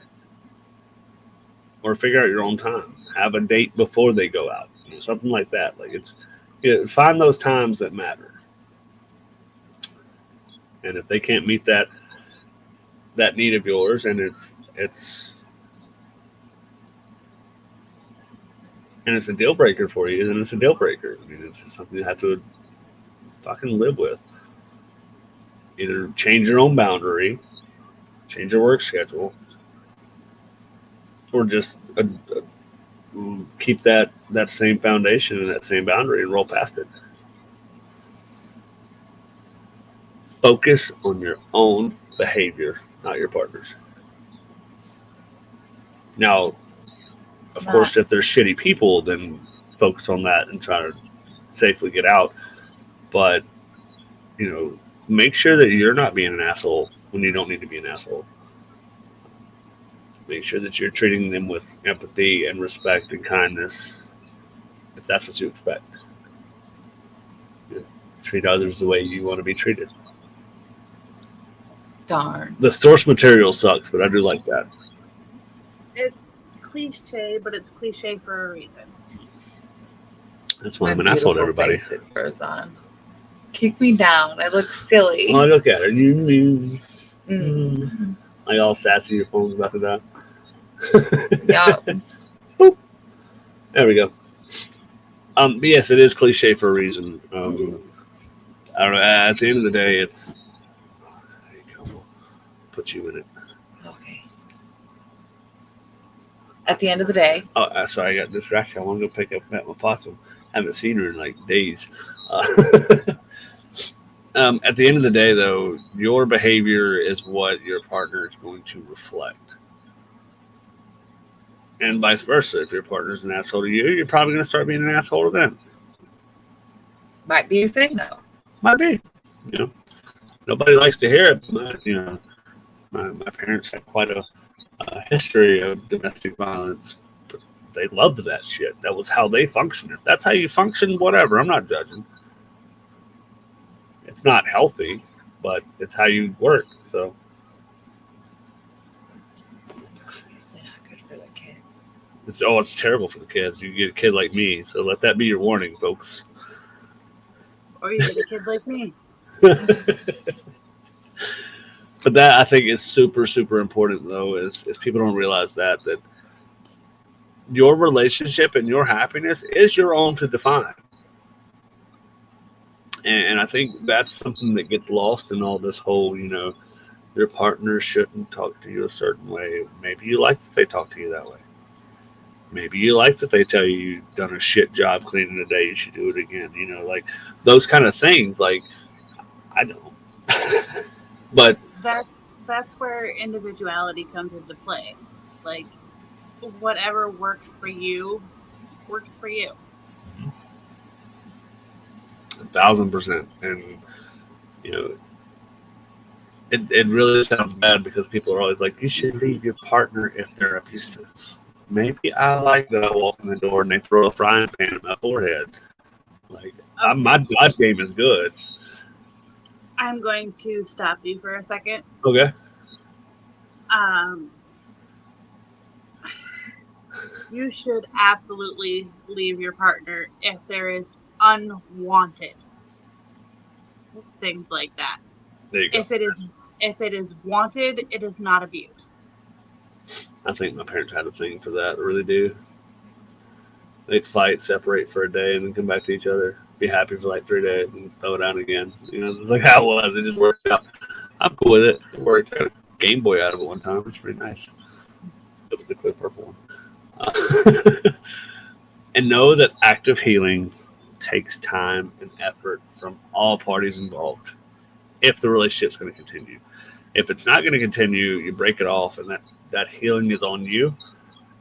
Or figure out your own time. Have a date before they go out. You know, something like that. Like find those times that matter. And if they can't meet that need of yours and it's a deal breaker for you, then it's a deal breaker. I mean, it's just something you have to fucking live with. Either change your own boundary, change your work schedule, or just keep that same foundation and that same boundary and roll past it. Focus on your own behavior, not your partner's. Now, of course, if they're shitty people, then focus on that and try to safely get out. But, you know, make sure that you're not being an asshole when you don't need to be an asshole. Make sure that you're treating them with empathy and respect and kindness, if that's what you expect. You know, treat others the way you want to be treated. Darn. The source material sucks, but I do like that. It's cliche, but it's cliche for a reason. That's why I'm an asshole to everybody. Face it froze on. Kick me down. I look silly. Oh, look at her. Like all sassy, your phone's about to die. Yeah. Boop. There we go. But yes, it is cliche for a reason. I don't know. At the end of the day, it's. There you go. We'll put you in it. Okay. At the end of the day. Oh, sorry, I got distracted. I want to go pick up my possum. I haven't seen her in like days. At the end of the day, though, your behavior is what your partner is going to reflect. And vice versa. If your partner's an asshole to you, you're probably going to start being an asshole to them. Might be your thing, though. Might be. You know, nobody likes to hear it, but, you know, my parents had quite a history of domestic violence. But they loved that shit. That was how they functioned. If that's how you function, whatever. I'm not judging. It's not healthy, but it's how you work. So Obviously not good for the kids. It's terrible for the kids. You get a kid like me, so let that be your warning, folks. Or you get a kid like me. But that I think is super, super important, though, is people don't realize that your relationship and your happiness is your own to define. And I think that's something that gets lost in all this whole, you know, Your partner shouldn't talk to you a certain way. Maybe you like that they talk to you that way. Maybe you like that they tell you you've done a shit job cleaning today. You should do it again. Like those kind of things. Like I don't, but That's where individuality comes into play. Like whatever works for you works for you. 1,000%. And you know, it really sounds bad because people are always like, you should leave your partner if they're abusive. Maybe I like that I walk in the door and they throw a frying pan in my forehead. Like my dodge game is good. I'm going to stop you for a second. Okay. You should absolutely leave your partner if there is unwanted things like that. There you go. If it is wanted, it is not abuse. I think my parents had a thing for that. I really do. They'd fight, separate for a day, and then come back to each other. Be happy for like 3 days and throw it out again. It's just like how it was. It just worked out. I'm cool with it. It worked. I got a Game Boy out of it one time. It's pretty nice. It was the clear purple one. And know that active healing takes time and effort from all parties involved if the relationship's going to continue. If it's not going to continue, you break it off, and that healing is on you,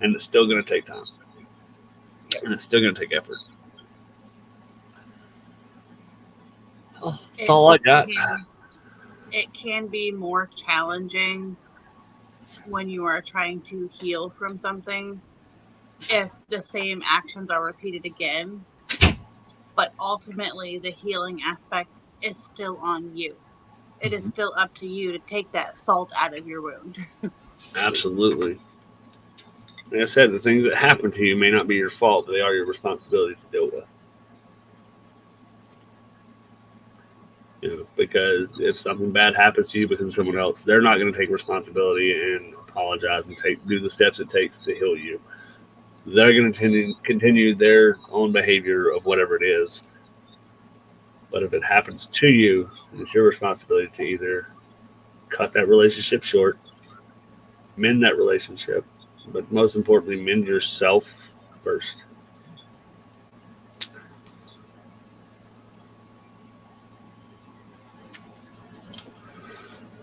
and it's still going to take time. And it's still going to take effort. That's all I got. It can be more challenging when you are trying to heal from something if the same actions are repeated again, but ultimately the healing aspect is still on you. It is still up to you to take that salt out of your wound. Absolutely. Like I said, the things that happen to you may not be your fault, but they are your responsibility to deal with. Because if something bad happens to you because of someone else, they're not going to take responsibility and apologize and do the steps it takes to heal you. They're going to continue their own behavior of whatever it is. But if it happens to you, it's your responsibility to either cut that relationship short, mend that relationship, but most importantly, mend yourself first.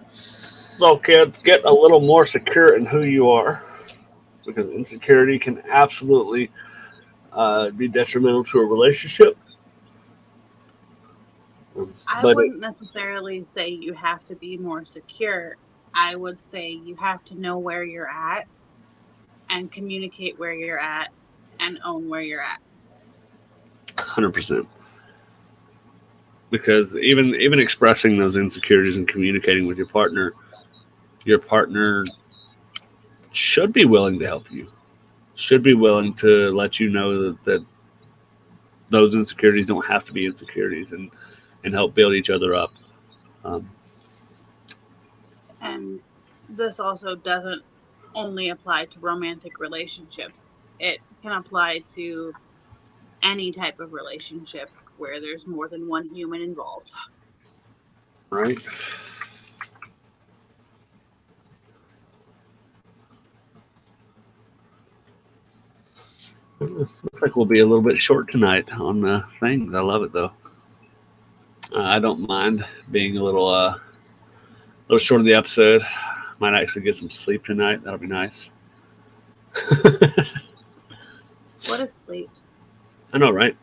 So, kids, get a little more secure in who you are, because insecurity can absolutely be detrimental to a relationship. I wouldn't necessarily say you have to be more secure. I would say you have to know where you're at and communicate where you're at and own where you're at. 100%. Because even expressing those insecurities and communicating with your partner should be willing to help you, should be willing to let you know that those insecurities don't have to be insecurities, and help build each other up. And this also doesn't only apply to romantic relationships. It can apply to any type of relationship where there's more than one human involved. Right? Looks like we'll be a little bit short tonight on the thing. I love it though. I don't mind being a little short of the episode. Might actually get some sleep tonight. That'll be nice. What is sleep? I know, right?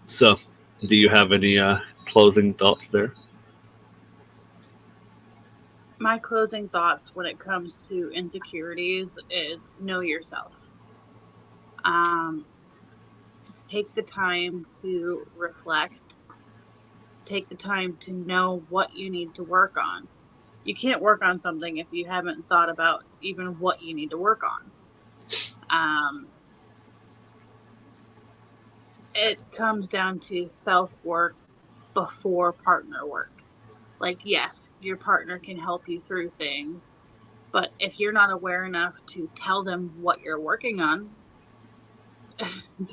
So, do you have any closing thoughts there? My closing thoughts when it comes to insecurities is know yourself. Take the time to reflect. Take the time to know what you need to work on. You can't work on something if you haven't thought about even what you need to work on. It comes down to self-work before partner work. Like, yes, your partner can help you through things, but if you're not aware enough to tell them what you're working on,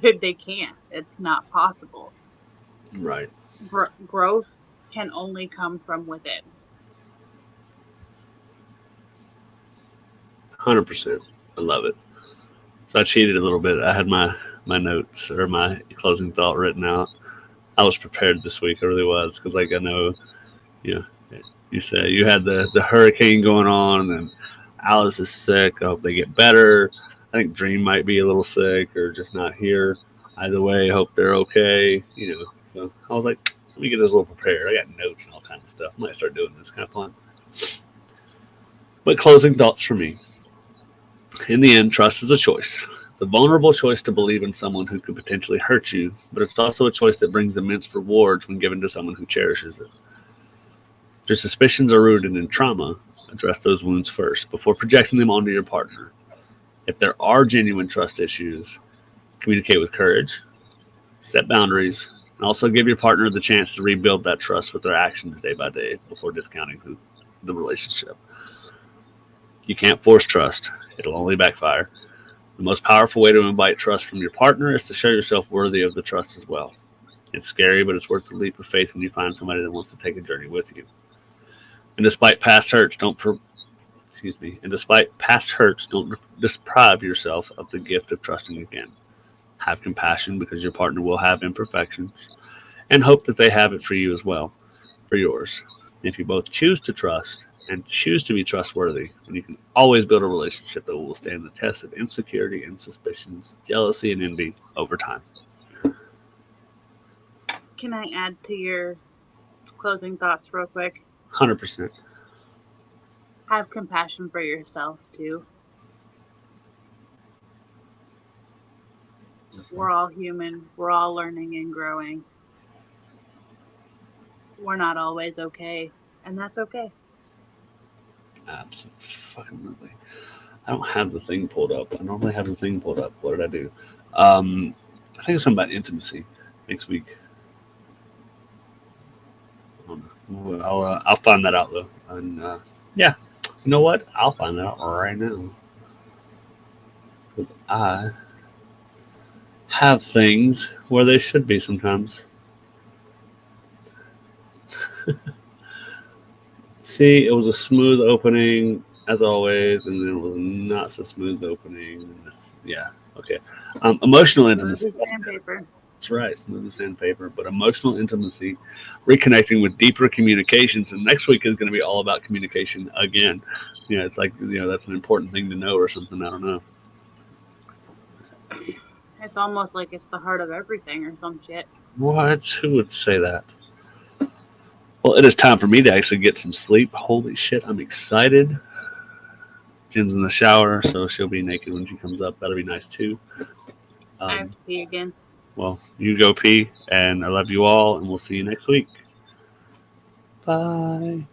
they can't. It's not possible. Right. Growth can only come from within. 100%. I love it. So I cheated a little bit. I had my notes or my closing thought written out. I was prepared this week. I really was, because like I know, you know, you said you had the hurricane going on, and Alice is sick. I hope they get better. I think Dream might be a little sick or just not here. Either way, I hope they're okay. So I was like, let me get this a little prepared. I got notes and all kinds of stuff. I might start doing this, kind of fun. But closing thoughts for me. In the end, trust is a choice. It's a vulnerable choice to believe in someone who could potentially hurt you, but it's also a choice that brings immense rewards when given to someone who cherishes it. If your suspicions are rooted in trauma, address those wounds first before projecting them onto your partner. If there are genuine trust issues, communicate with courage, set boundaries, and also give your partner the chance to rebuild that trust with their actions day by day before discounting the relationship. You can't force trust. It'll only backfire. The most powerful way to invite trust from your partner is to show yourself worthy of the trust as well. It's scary, but it's worth the leap of faith when you find somebody that wants to take a journey with you. And despite past hurts, don't deprive yourself of the gift of trusting again. Have compassion, because your partner will have imperfections, and hope that they have it for you as well, for yours. If you both choose to trust and choose to be trustworthy, then you can always build a relationship that will stand the test of insecurity and suspicions, jealousy and envy over time. Can I add to your closing thoughts real quick? 100%. Have compassion for yourself too. We're all human. We're all learning and growing. We're not always okay, and that's okay. Absolutely. I don't have the thing pulled up. I normally have the thing pulled up. What did I do? I think it's something about intimacy next week. I'll find that out though. And yeah, you know what? I'll find that out right now. Because I have things where they should be sometimes. See, it was a smooth opening as always, and then it was not so smooth opening. Yeah, okay. Emotional intimacy. Sandpaper. That's right, smooth as sandpaper. But emotional intimacy, reconnecting with deeper communications, and next week is going to be all about communication again. It's like that's an important thing to know or something. I don't know. It's almost like it's the heart of everything or some shit. What? Who would say that? Well, it is time for me to actually get some sleep. Holy shit, I'm excited. Jim's in the shower, so she'll be naked when she comes up. That'll be nice too. I have to pee again. Well, you go pee, and I love you all, and we'll see you next week. Bye.